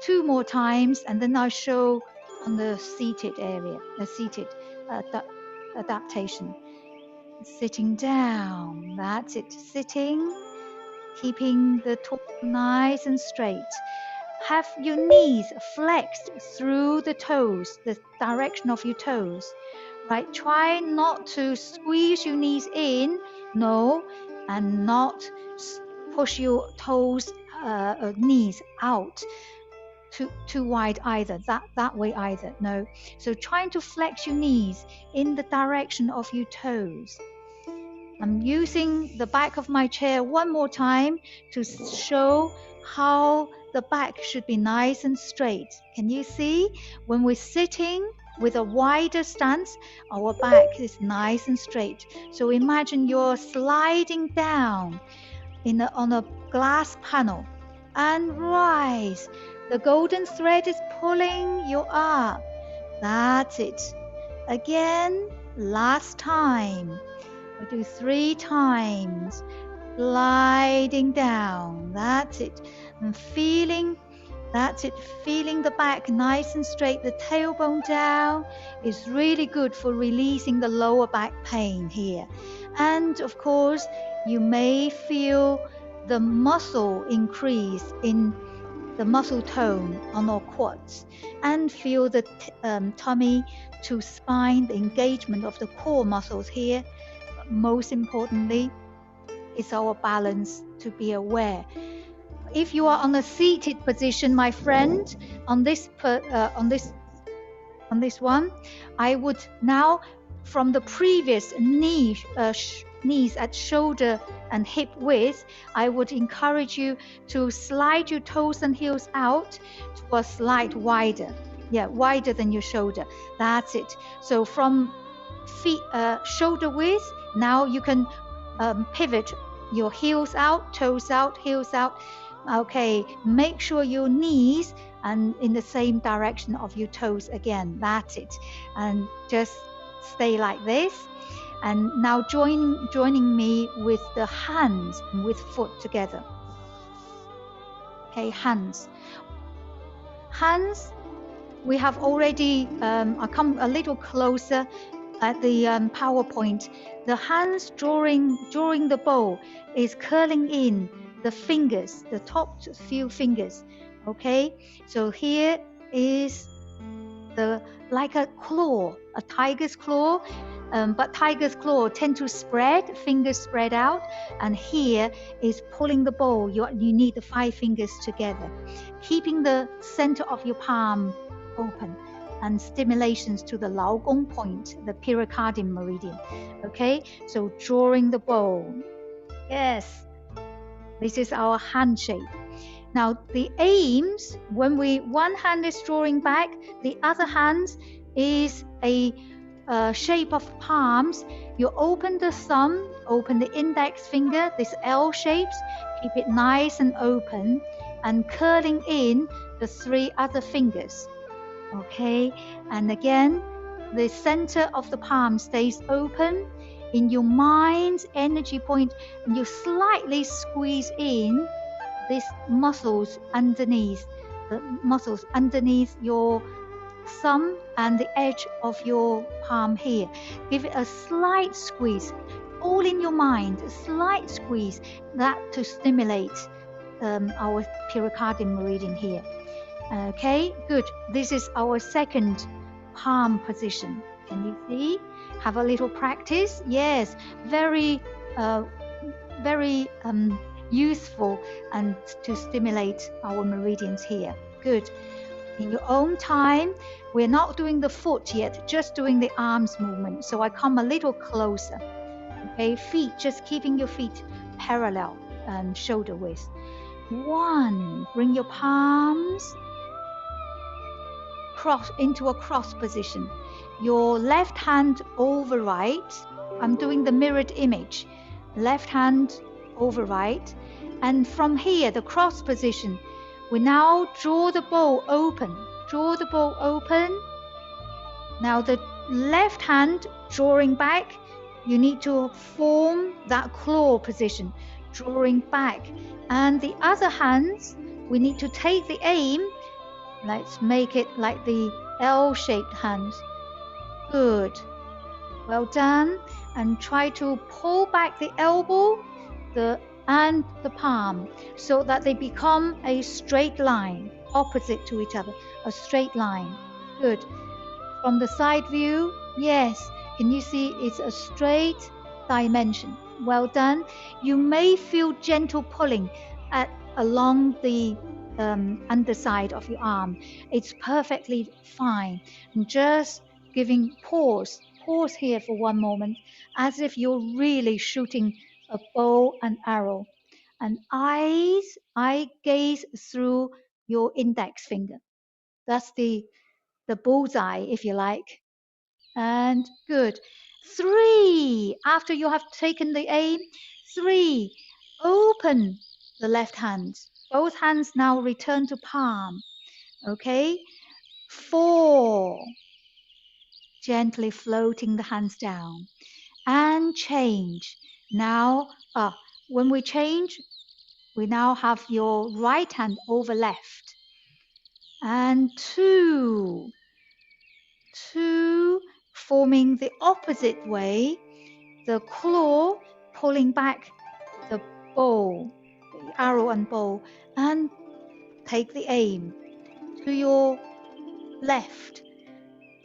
2 more times, and then I'll show on the seated area, the seated adaptation. Sitting down, that's it. Sitting, keeping the torso nice and straight. Have your knees flexed through the toes, the direction of your toes. Right? Try not to squeeze your knees in, no, and not push your toes, knees out too wide either, that way either, no. So trying to flex your knees in the direction of your toes. I'm using the back of my chair one more time to show how the back should be nice and straight. Can you see? When we're sitting with a wider stance, our back is nice and straight. So imagine you're sliding down on a glass panel and rise. The golden thread is pulling you up. That's it. Again, last time. We'll do 3 times. Gliding down. That's it. And feeling, that's it. Feeling the back nice and straight. The tailbone down is really good for releasing the lower back pain here. And of course, you may feel the muscle increase in the muscle tone on our quads, and feel the tummy to spine, the engagement of the core muscles here. But most importantly, is our balance to be aware. If you are on a seated position, my friend, on this one, I would now, from the previous knees at shoulder and hip width, I would encourage you to slide your toes and heels out to a slight wider. Yeah, wider than your shoulder. That's it. So from feet, shoulder width, now you can pivot your heels out, toes out, heels out. Okay, make sure your knees and in the same direction of your toes again. That's it. And just stay like this. And now joining me with the hands and with foot together. Okay, hands. Hands, we have already, I come a little closer at the PowerPoint. The hands drawing the bow is curling in the fingers, the top few fingers. Okay, so here is like a claw, a tiger's claw, but tiger's claw tend to spread, fingers spread out, and here is pulling the bow. You need the 5 fingers together, keeping the center of your palm open, and stimulations to the Lao Gong point, the pericardium meridian. Okay, so drawing the bow. Yes, this is our hand shape. Now the aims, when one hand is drawing back, the other hand is a shape of palms. You open the thumb, open the index finger, this L shapes, keep it nice and open, and curling in the 3 other fingers. Okay, and again, the center of the palm stays open. In your mind's energy point, and you slightly squeeze in these muscles underneath, the muscles underneath your thumb and the edge of your palm here. Give it a slight squeeze, all in your mind, a slight squeeze, that to stimulate our pericardium meridian here. Okay, good. This is our second palm position. Can you see? Have a little practice. Yes, very useful and to stimulate our meridians here. Good. In your own time, we're not doing the foot yet, just doing the arms movement. So I come a little closer. Okay, feet, just keeping your feet parallel and shoulder width. 1, bring your palms cross into a cross position. Your left hand over right. I'm doing the mirrored image. Left hand over right. And from here, the cross position, we now draw the bow open. Draw the bow open. Now the left hand drawing back, you need to form that claw position, drawing back. And the other hands, we need to take the aim. Let's make it like the L-shaped hands. Good. Well done. And try to pull back the elbow and the palm so that they become a straight line, opposite to each other, a straight line. Good. From the side view, yes. Can you see it's a straight dimension? Well done. You may feel gentle pulling along the underside of your arm. It's perfectly fine. And just giving pause here for 1 moment, as if you're really shooting a bow and arrow. And I gaze through your index finger. That's the bullseye, if you like. And good. 3, after you have taken the aim, 3, open the left hand. Both hands now return to palm. Okay. 4, gently floating the hands down. And change. Now, when we change, we now have your right hand over left. And 2, forming the opposite way, the claw pulling back the bow, the arrow and bow, and take the aim to your left.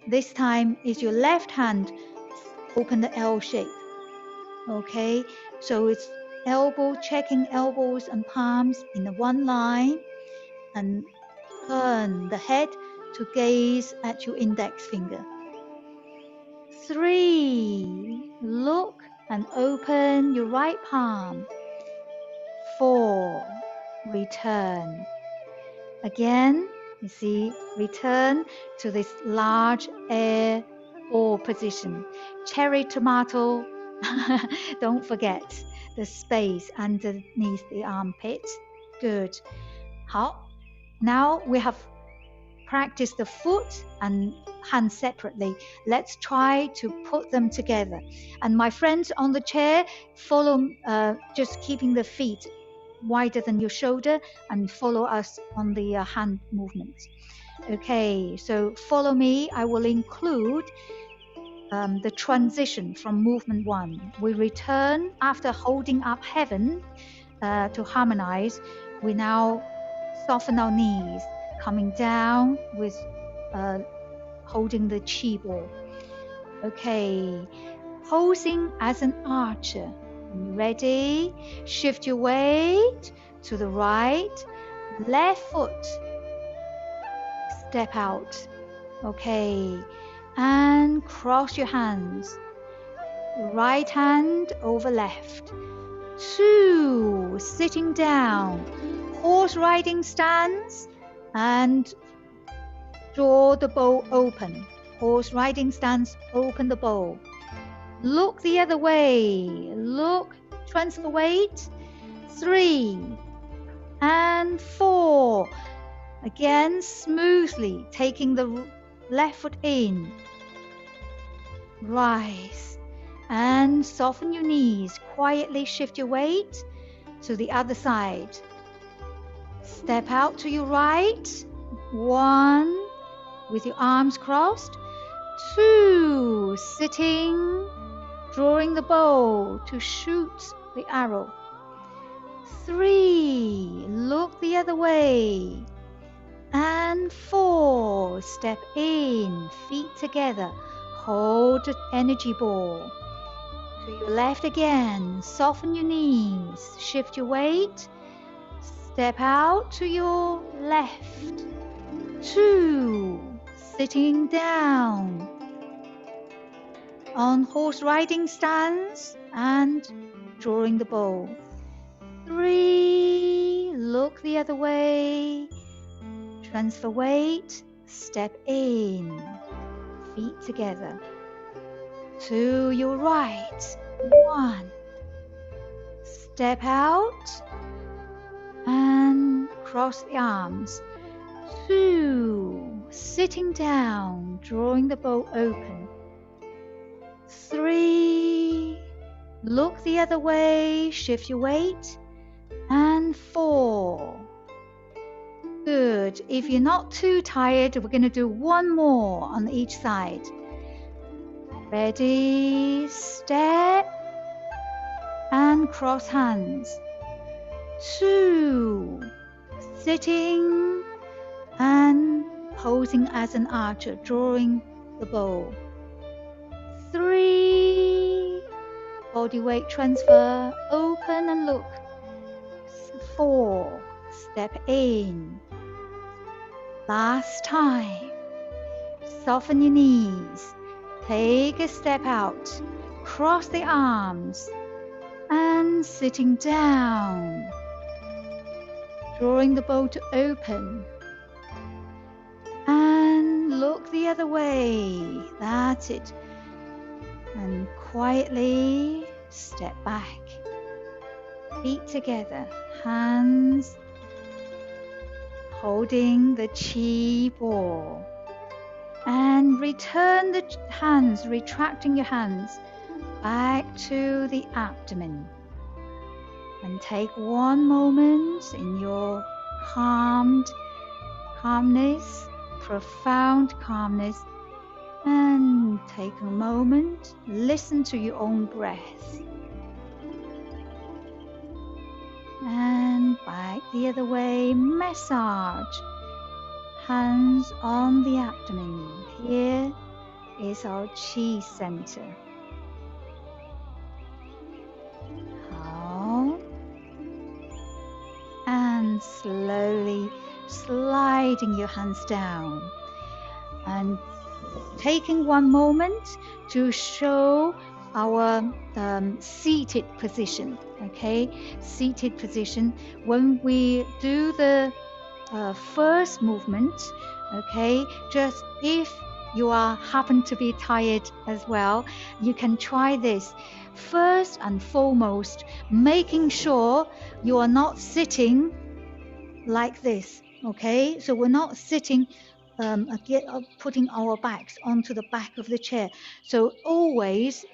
This time is your left hand, open the L shape. Okay, so it's elbow, checking elbows and palms in the one line, and turn the head to gaze at your index finger. 3, look and open your right palm. 4, return. Again, you see, return to this large air ball position. Cherry tomato, don't forget the space underneath the armpit. Good. 好, now we have practiced the foot and hand separately. Let's try to put them together. And my friends on the chair, follow, just keeping the feet wider than your shoulder and follow us on the hand movements. Okay, so follow me. I will include the transition from movement 1. We return after holding up heaven to harmonize. We now soften our knees, coming down with holding the chi ball. Okay, posing as an archer. Ready? Shift your weight to the right, left foot, step out. Okay, and cross your hands. Right hand over left. 2, sitting down, horse riding stance, and draw the bow open. Horse riding stance, open the bow. Look the other way. Look, transfer weight. 3 and 4. Again, smoothly taking the left foot in. Rise and soften your knees. Quietly shift your weight to the other side. Step out to your right. 1, with your arms crossed. 2, sitting, drawing the bow to shoot the arrow. 3, look the other way. And 4, step in, feet together, hold the energy ball. To your left again, soften your knees, shift your weight, step out to your left. 2, sitting down on horse riding stance and drawing the bow. 3, look the other way, transfer weight, step in, feet together. To your right, 1, step out and cross the arms. 2, sitting down, drawing the bow open. 3, look the other way, shift your weight. And 4. Good. If you're not too tired, we're going to do one more on each side. Ready, step, and cross hands. 2, sitting and posing as an archer, drawing the bow. 3, body weight transfer, open and look. 4, step in. Last time. Soften your knees. Take a step out. Cross the arms. And sitting down. Drawing the bow to open. And look the other way. That's it. And quietly step back. Feet together. Hands holding the chi ball. And return the hands, retracting your hands back to the abdomen. And take one moment in your calmness, profound calmness, and take a moment, listen to your own breath. And back the other way, massage. Hands on the abdomen. Here is our chi center. Out. And slowly sliding your hands down. And taking one moment to show our seated position. Okay, seated position. When we do the first movement, okay, just if you happen to be tired as well, you can try this. First and foremost, making sure you are not sitting like this. Okay, so we're not sitting putting our backs onto the back of the chair. So always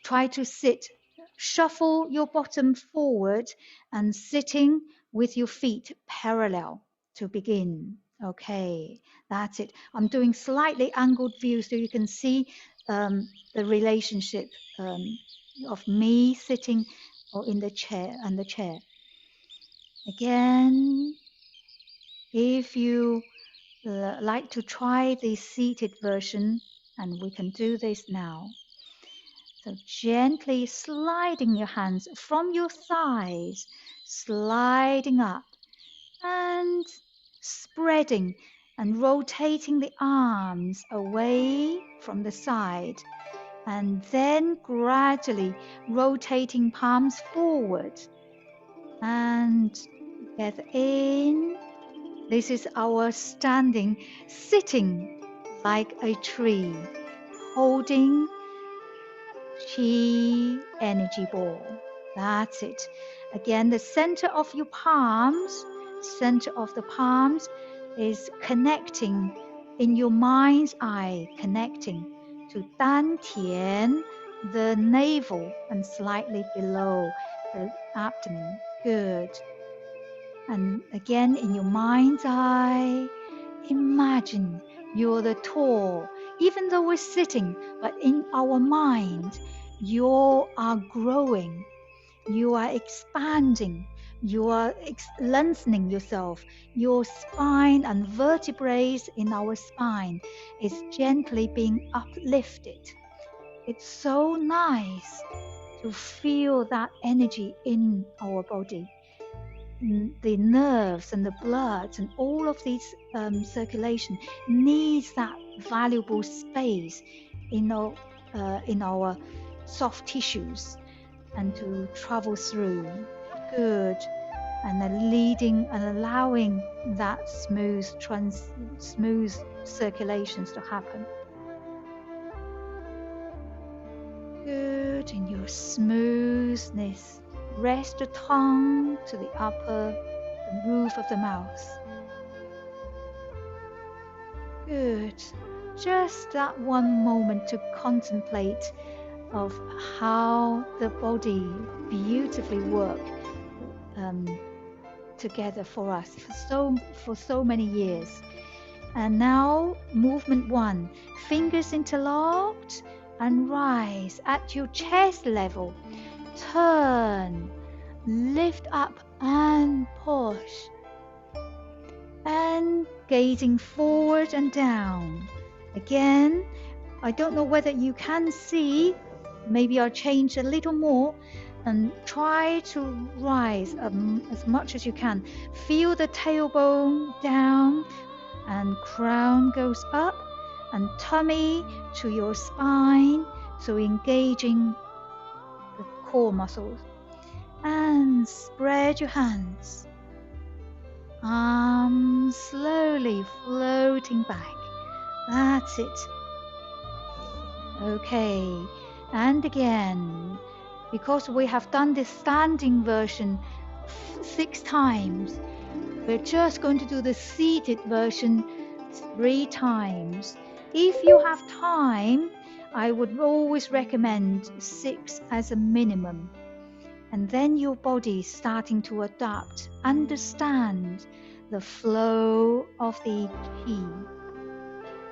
try to sit, shuffle your bottom forward and sitting with your feet parallel to begin. Okay, that's it. I'm doing slightly angled view so you can see the relationship of me sitting or in the chair and the chair. Again, if you like to try the seated version, and we can do this now. So gently sliding your hands from your thighs, sliding up and spreading and rotating the arms away from the side, and then gradually rotating palms forward and get in. This is our sitting like a tree, holding chi energy ball. That's it. Again, the center of your palms, center of the palms is connecting in your mind's eye, connecting to Dan Tian, the navel, and slightly below the abdomen. Good. And again, in your mind's eye, imagine you're the tall, even though we're sitting, but in our mind, you are growing, you are expanding, you are lengthening yourself. Your spine and vertebrae in our spine is gently being uplifted. It's so nice to feel that energy in our body. The nerves and the blood and all of these circulation needs that valuable space in our soft tissues and to travel through. Good. And then leading and allowing that smooth circulations to happen. Good. In your smoothness, rest the tongue to the upper roof of the mouth. Good. Just that one moment to contemplate of how the body beautifully work together for us for so many years. And now movement 1, fingers interlocked and rise at your chest level. Turn, lift up and push. And gazing forward and down. Again, I don't know whether you can see, maybe I'll change a little more and try to rise as much as you can. Feel the tailbone down and crown goes up and tummy to your spine, so engaging the core muscles. And spread your hands. Arms slowly floating back. That's it. Okay, and again, because we have done this standing version 6 times, we're just going to do the seated version 3 times. If you have time, I would always recommend 6 as a minimum. And then your body is starting to adapt, understand the flow of the qi.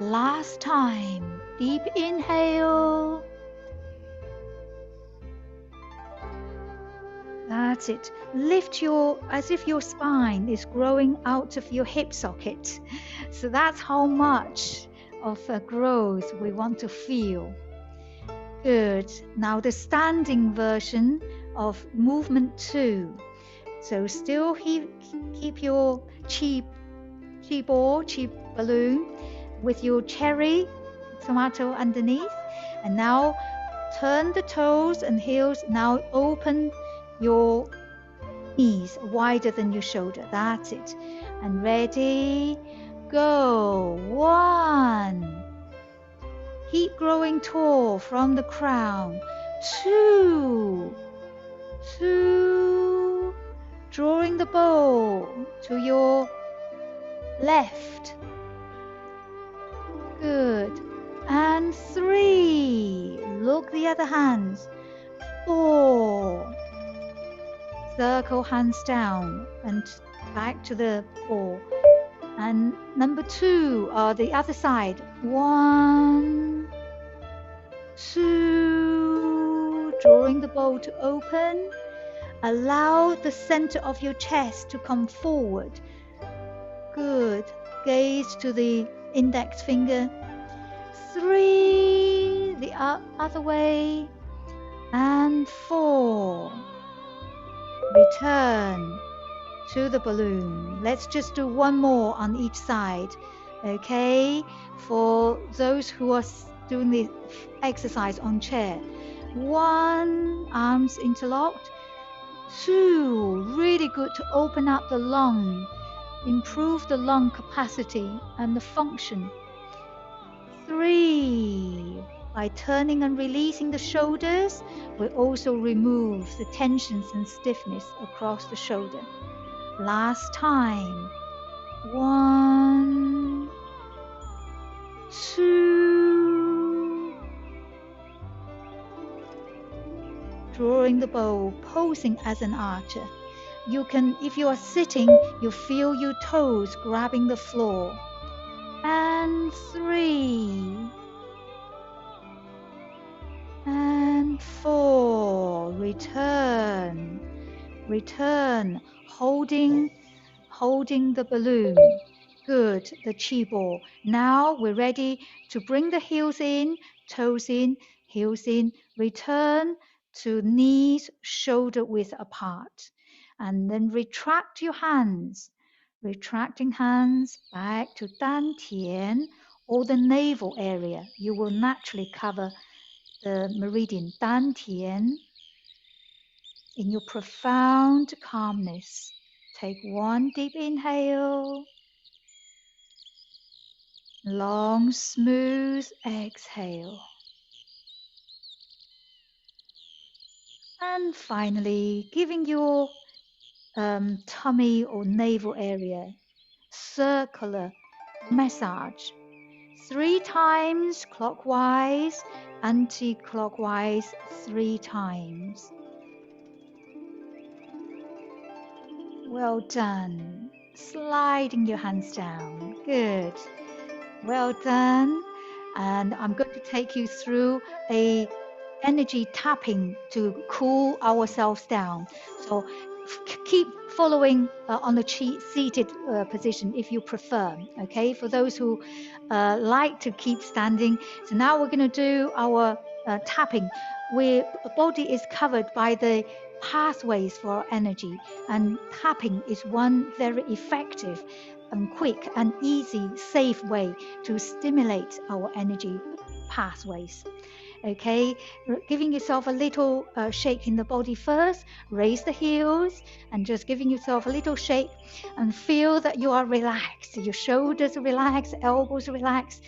Last time, deep inhale. That's it. Lift as if your spine is growing out of your hip socket. So that's how much of a growth we want to feel. Good. Now the standing version of movement 2. So still keep your chi balloon with your cherry tomato underneath. And now turn the toes and heels. Now open your knees wider than your shoulder. That's it. And ready, go. 1. Keep growing tall from the crown. 2. Drawing the bow to your left. Good. And 3. Look the other hands. 4. Circle hands down and back to the ball. And number 2, the other side. 1, 2. Drawing the bow to open. Allow the center of your chest to come forward. Good. Gaze to the index finger. 3. The other way. And 4. Return to the balloon. Let's just do one more on each side. Okay? For those who are doing the exercise on chair. 1. Arms interlocked. 2. Really good to open up the lung. Improve the lung capacity and the function. 3. By turning and releasing the shoulders, we also remove the tensions and stiffness across the shoulder. Last time. 1, 2. Drawing the bow, posing as an archer. You can, if you are sitting, you feel your toes grabbing the floor. And 3. And 4. Return. Holding the balloon. Good, the chi ball. Now we're ready to bring the heels in, toes in, heels in. Return to knees shoulder width apart. And then retract your hands. Retracting hands back to dantian or the navel area. You will naturally cover the meridian dantian in your profound calmness. Take one deep inhale. Long, smooth exhale. And finally, giving your tummy or navel area circular massage. 3 times clockwise, anti-clockwise 3 times. Well done. Sliding your hands down. Good. Well done. And I'm going to take you through a energy tapping to cool ourselves down. So keep following on the seated position if you prefer. Okay, for those who like to keep standing. So now we're going to do our tapping. The body is covered by the pathways for our energy, and tapping is one very effective and quick and easy, safe way to stimulate our energy pathways. Okay, giving yourself a little shake in the body first. Raise the heels and just giving yourself a little shake and feel that you are relaxed. Your shoulders are relaxed, elbows are relaxed,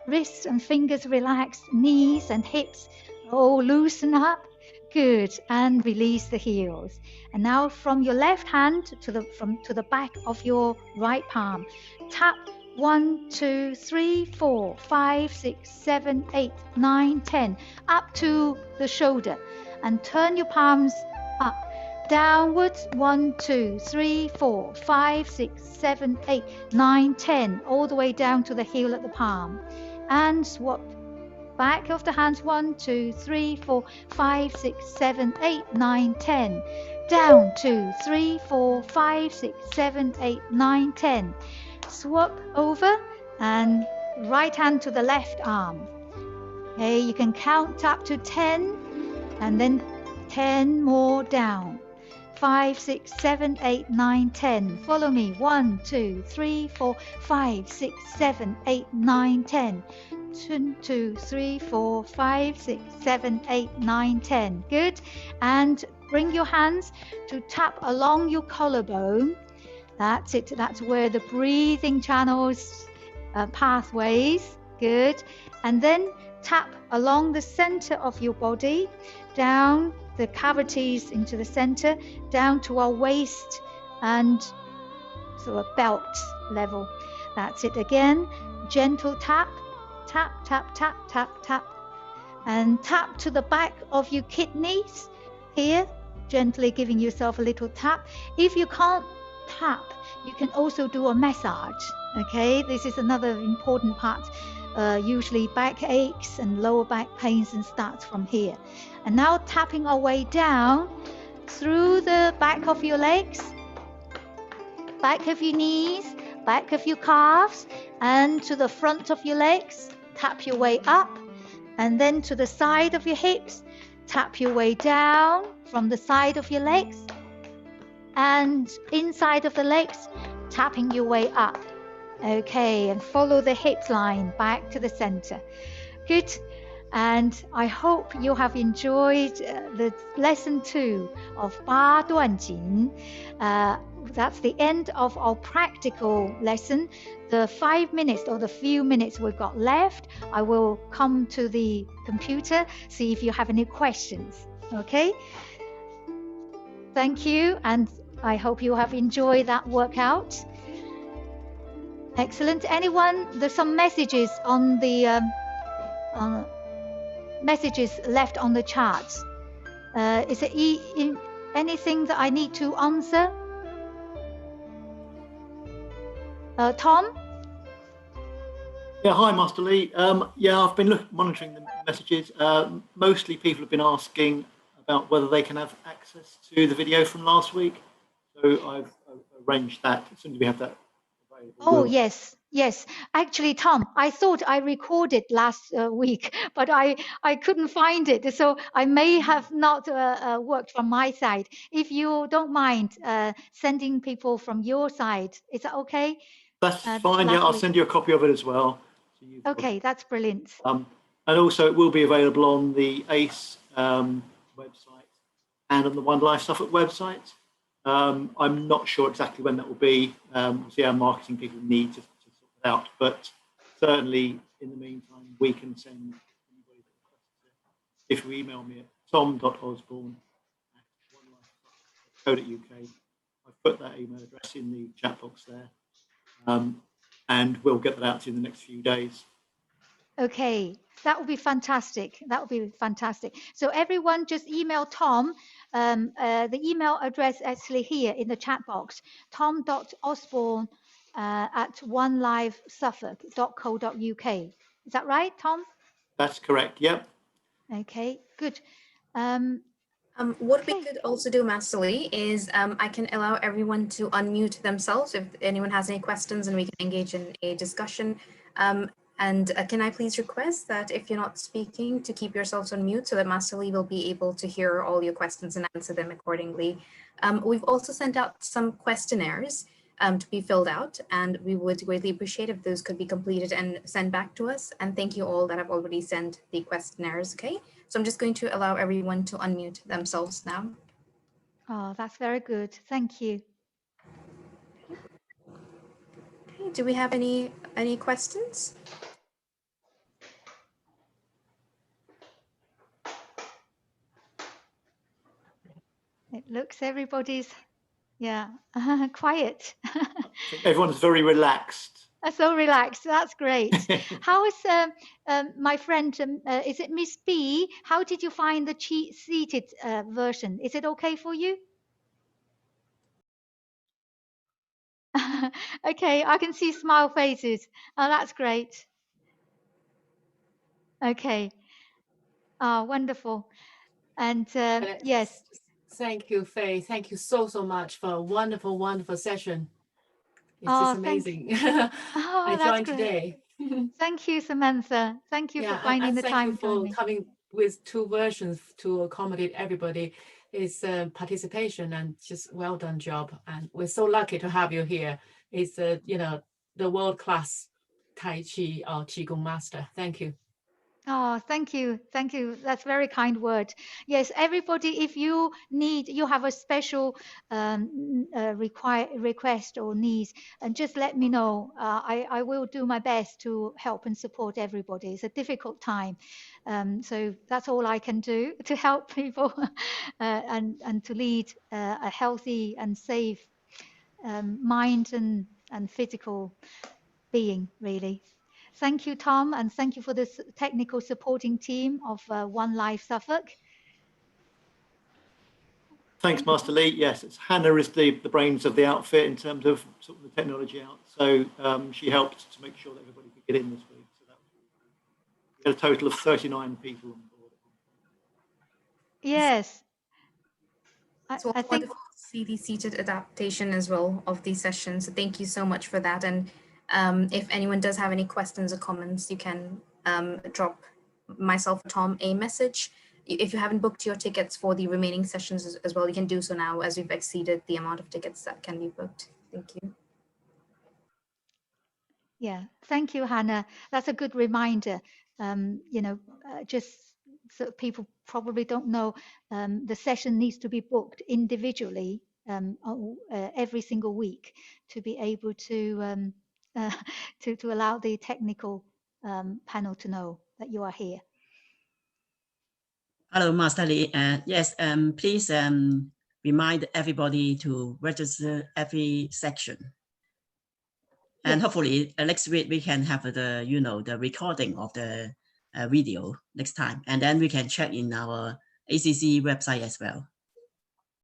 wrists and fingers relaxed, knees and hips all loosen up. Good, and release the heels. And now from your left hand to the back of your right palm, tap 1, 2, 3, 4, 5, 6, 7, 8, 9, 10, up to the shoulder, and turn your palms up, downwards. 1, 2, 3, 4, 5, 6, 7, 8, 9, 10, all the way down to the heel at the palm, and swap back of the hands. 1, 2, 3, 4, 5, 6, 7, 8, 9, 10. down, 2, 3, 4, 5, 6, 7, 8, 9, 10. Swap over and right hand to the left arm. Okay, you can count up to 10 and then 10 more down. 5, 6, 7, 8, 9, 10. Follow me. 1, 2, 3, 4, 5, 6, 7, 8, 9, 10. 1, 2, 3, 4, 5, 6, 7, 8, 9, 10. Good. And bring your hands to tap along your collarbone. That's it. That's where the breathing channels, pathways. Good. And then tap along the center of your body, down the cavities into the center, down to our waist and sort of belt level. That's it again. Gentle tap, tap, tap, tap, tap, tap. And tap to the back of your kidneys here, gently giving yourself a little tap. If you can't tap, you can also do a massage. Okay, this is another important part. Usually back aches and lower back pains and starts from here. And now tapping our way down through the back of your legs, back of your knees, back of your calves, and to the front of your legs. Tap your way up, and then to the side of your hips. Tap your way down from the side of your legs, and inside of the legs, tapping your way up. Okay, and follow the hip line back to the center. Good. And I hope you have enjoyed the lesson 2 of Duan Jin. That's the end of our practical lesson. The 5 minutes or the few minutes we've got left, I will come to the computer, see if you have any questions. Okay? Thank you, and I hope you have enjoyed that workout. Excellent. Anyone? There's some messages on the messages left on the charts. Is there anything that I need to answer? Tom? Yeah, hi, Master Lee. Yeah, I've been monitoring the messages. Mostly people have been asking about whether they can have access to the video from last week. So I've arranged that as soon as we have that available. Oh, yes. Yes, actually, Tom, I thought I recorded last week, but I couldn't find it. So I may have not worked from my side. If you don't mind sending people from your side, is that okay? That's fine. Yeah, I'll send you a copy of it as well. So okay, that's brilliant. And also it will be available on the ACE website and on the Onelife Suffolk website. I'm not sure exactly when that will be. See, our marketing people need to out, but certainly in the meantime we can send anybody that requests it. If you email me at tom.osborne@onelifesuffolk.co.uk, I've put that email address in the chat box there, and we'll get that out to you in the next few days. Okay, that would be fantastic. That would be fantastic. So everyone just email Tom. The email address actually here in the chat box, tom.osborne at onelifesuffolk.co.uk. Is that right, Tom? That's correct. Yep. Okay, good. What we could also do, Master Lee, is I can allow everyone to unmute themselves if anyone has any questions, and we can engage in a discussion. And can I please request that if you're not speaking, to keep yourselves on mute so that Master Lee will be able to hear all your questions and answer them accordingly. We've also sent out some questionnaires to be filled out, and we would greatly appreciate if those could be completed and sent back to us. And thank you all that have already sent the questionnaires, okay? So I'm just going to allow everyone to unmute themselves now. Oh, that's very good. Thank you. Okay, do we have any questions? It looks everybody's, yeah, quiet. I think everyone's very relaxed. So relaxed. That's great. How is my friend? Is it Miss B? How did you find the seated version? Is it okay for you? Okay, I can see smile faces. Oh, that's great. Okay. Oh, wonderful. And yes. Thank you, Faye. Thank you so much for a wonderful, wonderful session. It's just amazing. I joined today. Thank you, Samantha. Thank you for finding the time for coming with 2 versions to accommodate everybody. It's participation and just well done job. And we're so lucky to have you here. It's you know, the world-class Tai Chi or Qigong master. Thank you. Oh, thank you. Thank you. That's very kind word. Yes, everybody, if you have a special request or needs, and just let me know. I will do my best to help and support everybody. It's a difficult time. So that's all I can do to help people and to lead a healthy and safe mind and physical being, really. Thank you, Tom, and thank you for the technical supporting team of Onelife Suffolk. Thanks, Master Lee. Yes, Hannah is the brains of the outfit in terms of sort of the technology out. So she helped to make sure that everybody could get in this week. So that was really good. We had a total of 39 people on board. Yes. It's also wonderful to see the seated adaptation as well of these sessions. So thank you so much for that. And if anyone does have any questions or comments, you can drop myself or Tom a message. If you haven't booked your tickets for the remaining sessions as well, you can do so now, as we've exceeded the amount of tickets that can be booked. Thank you. Yeah, thank you, Hannah. That's a good reminder. Just so people probably don't know, the session needs to be booked individually every single week to be able to to allow the technical panel to know that you are here. Hello, Master Lee. Yes, please remind everybody to register every section. And yes, hopefully next week we can have the recording of the video next time, and then we can check in our ACC website as well.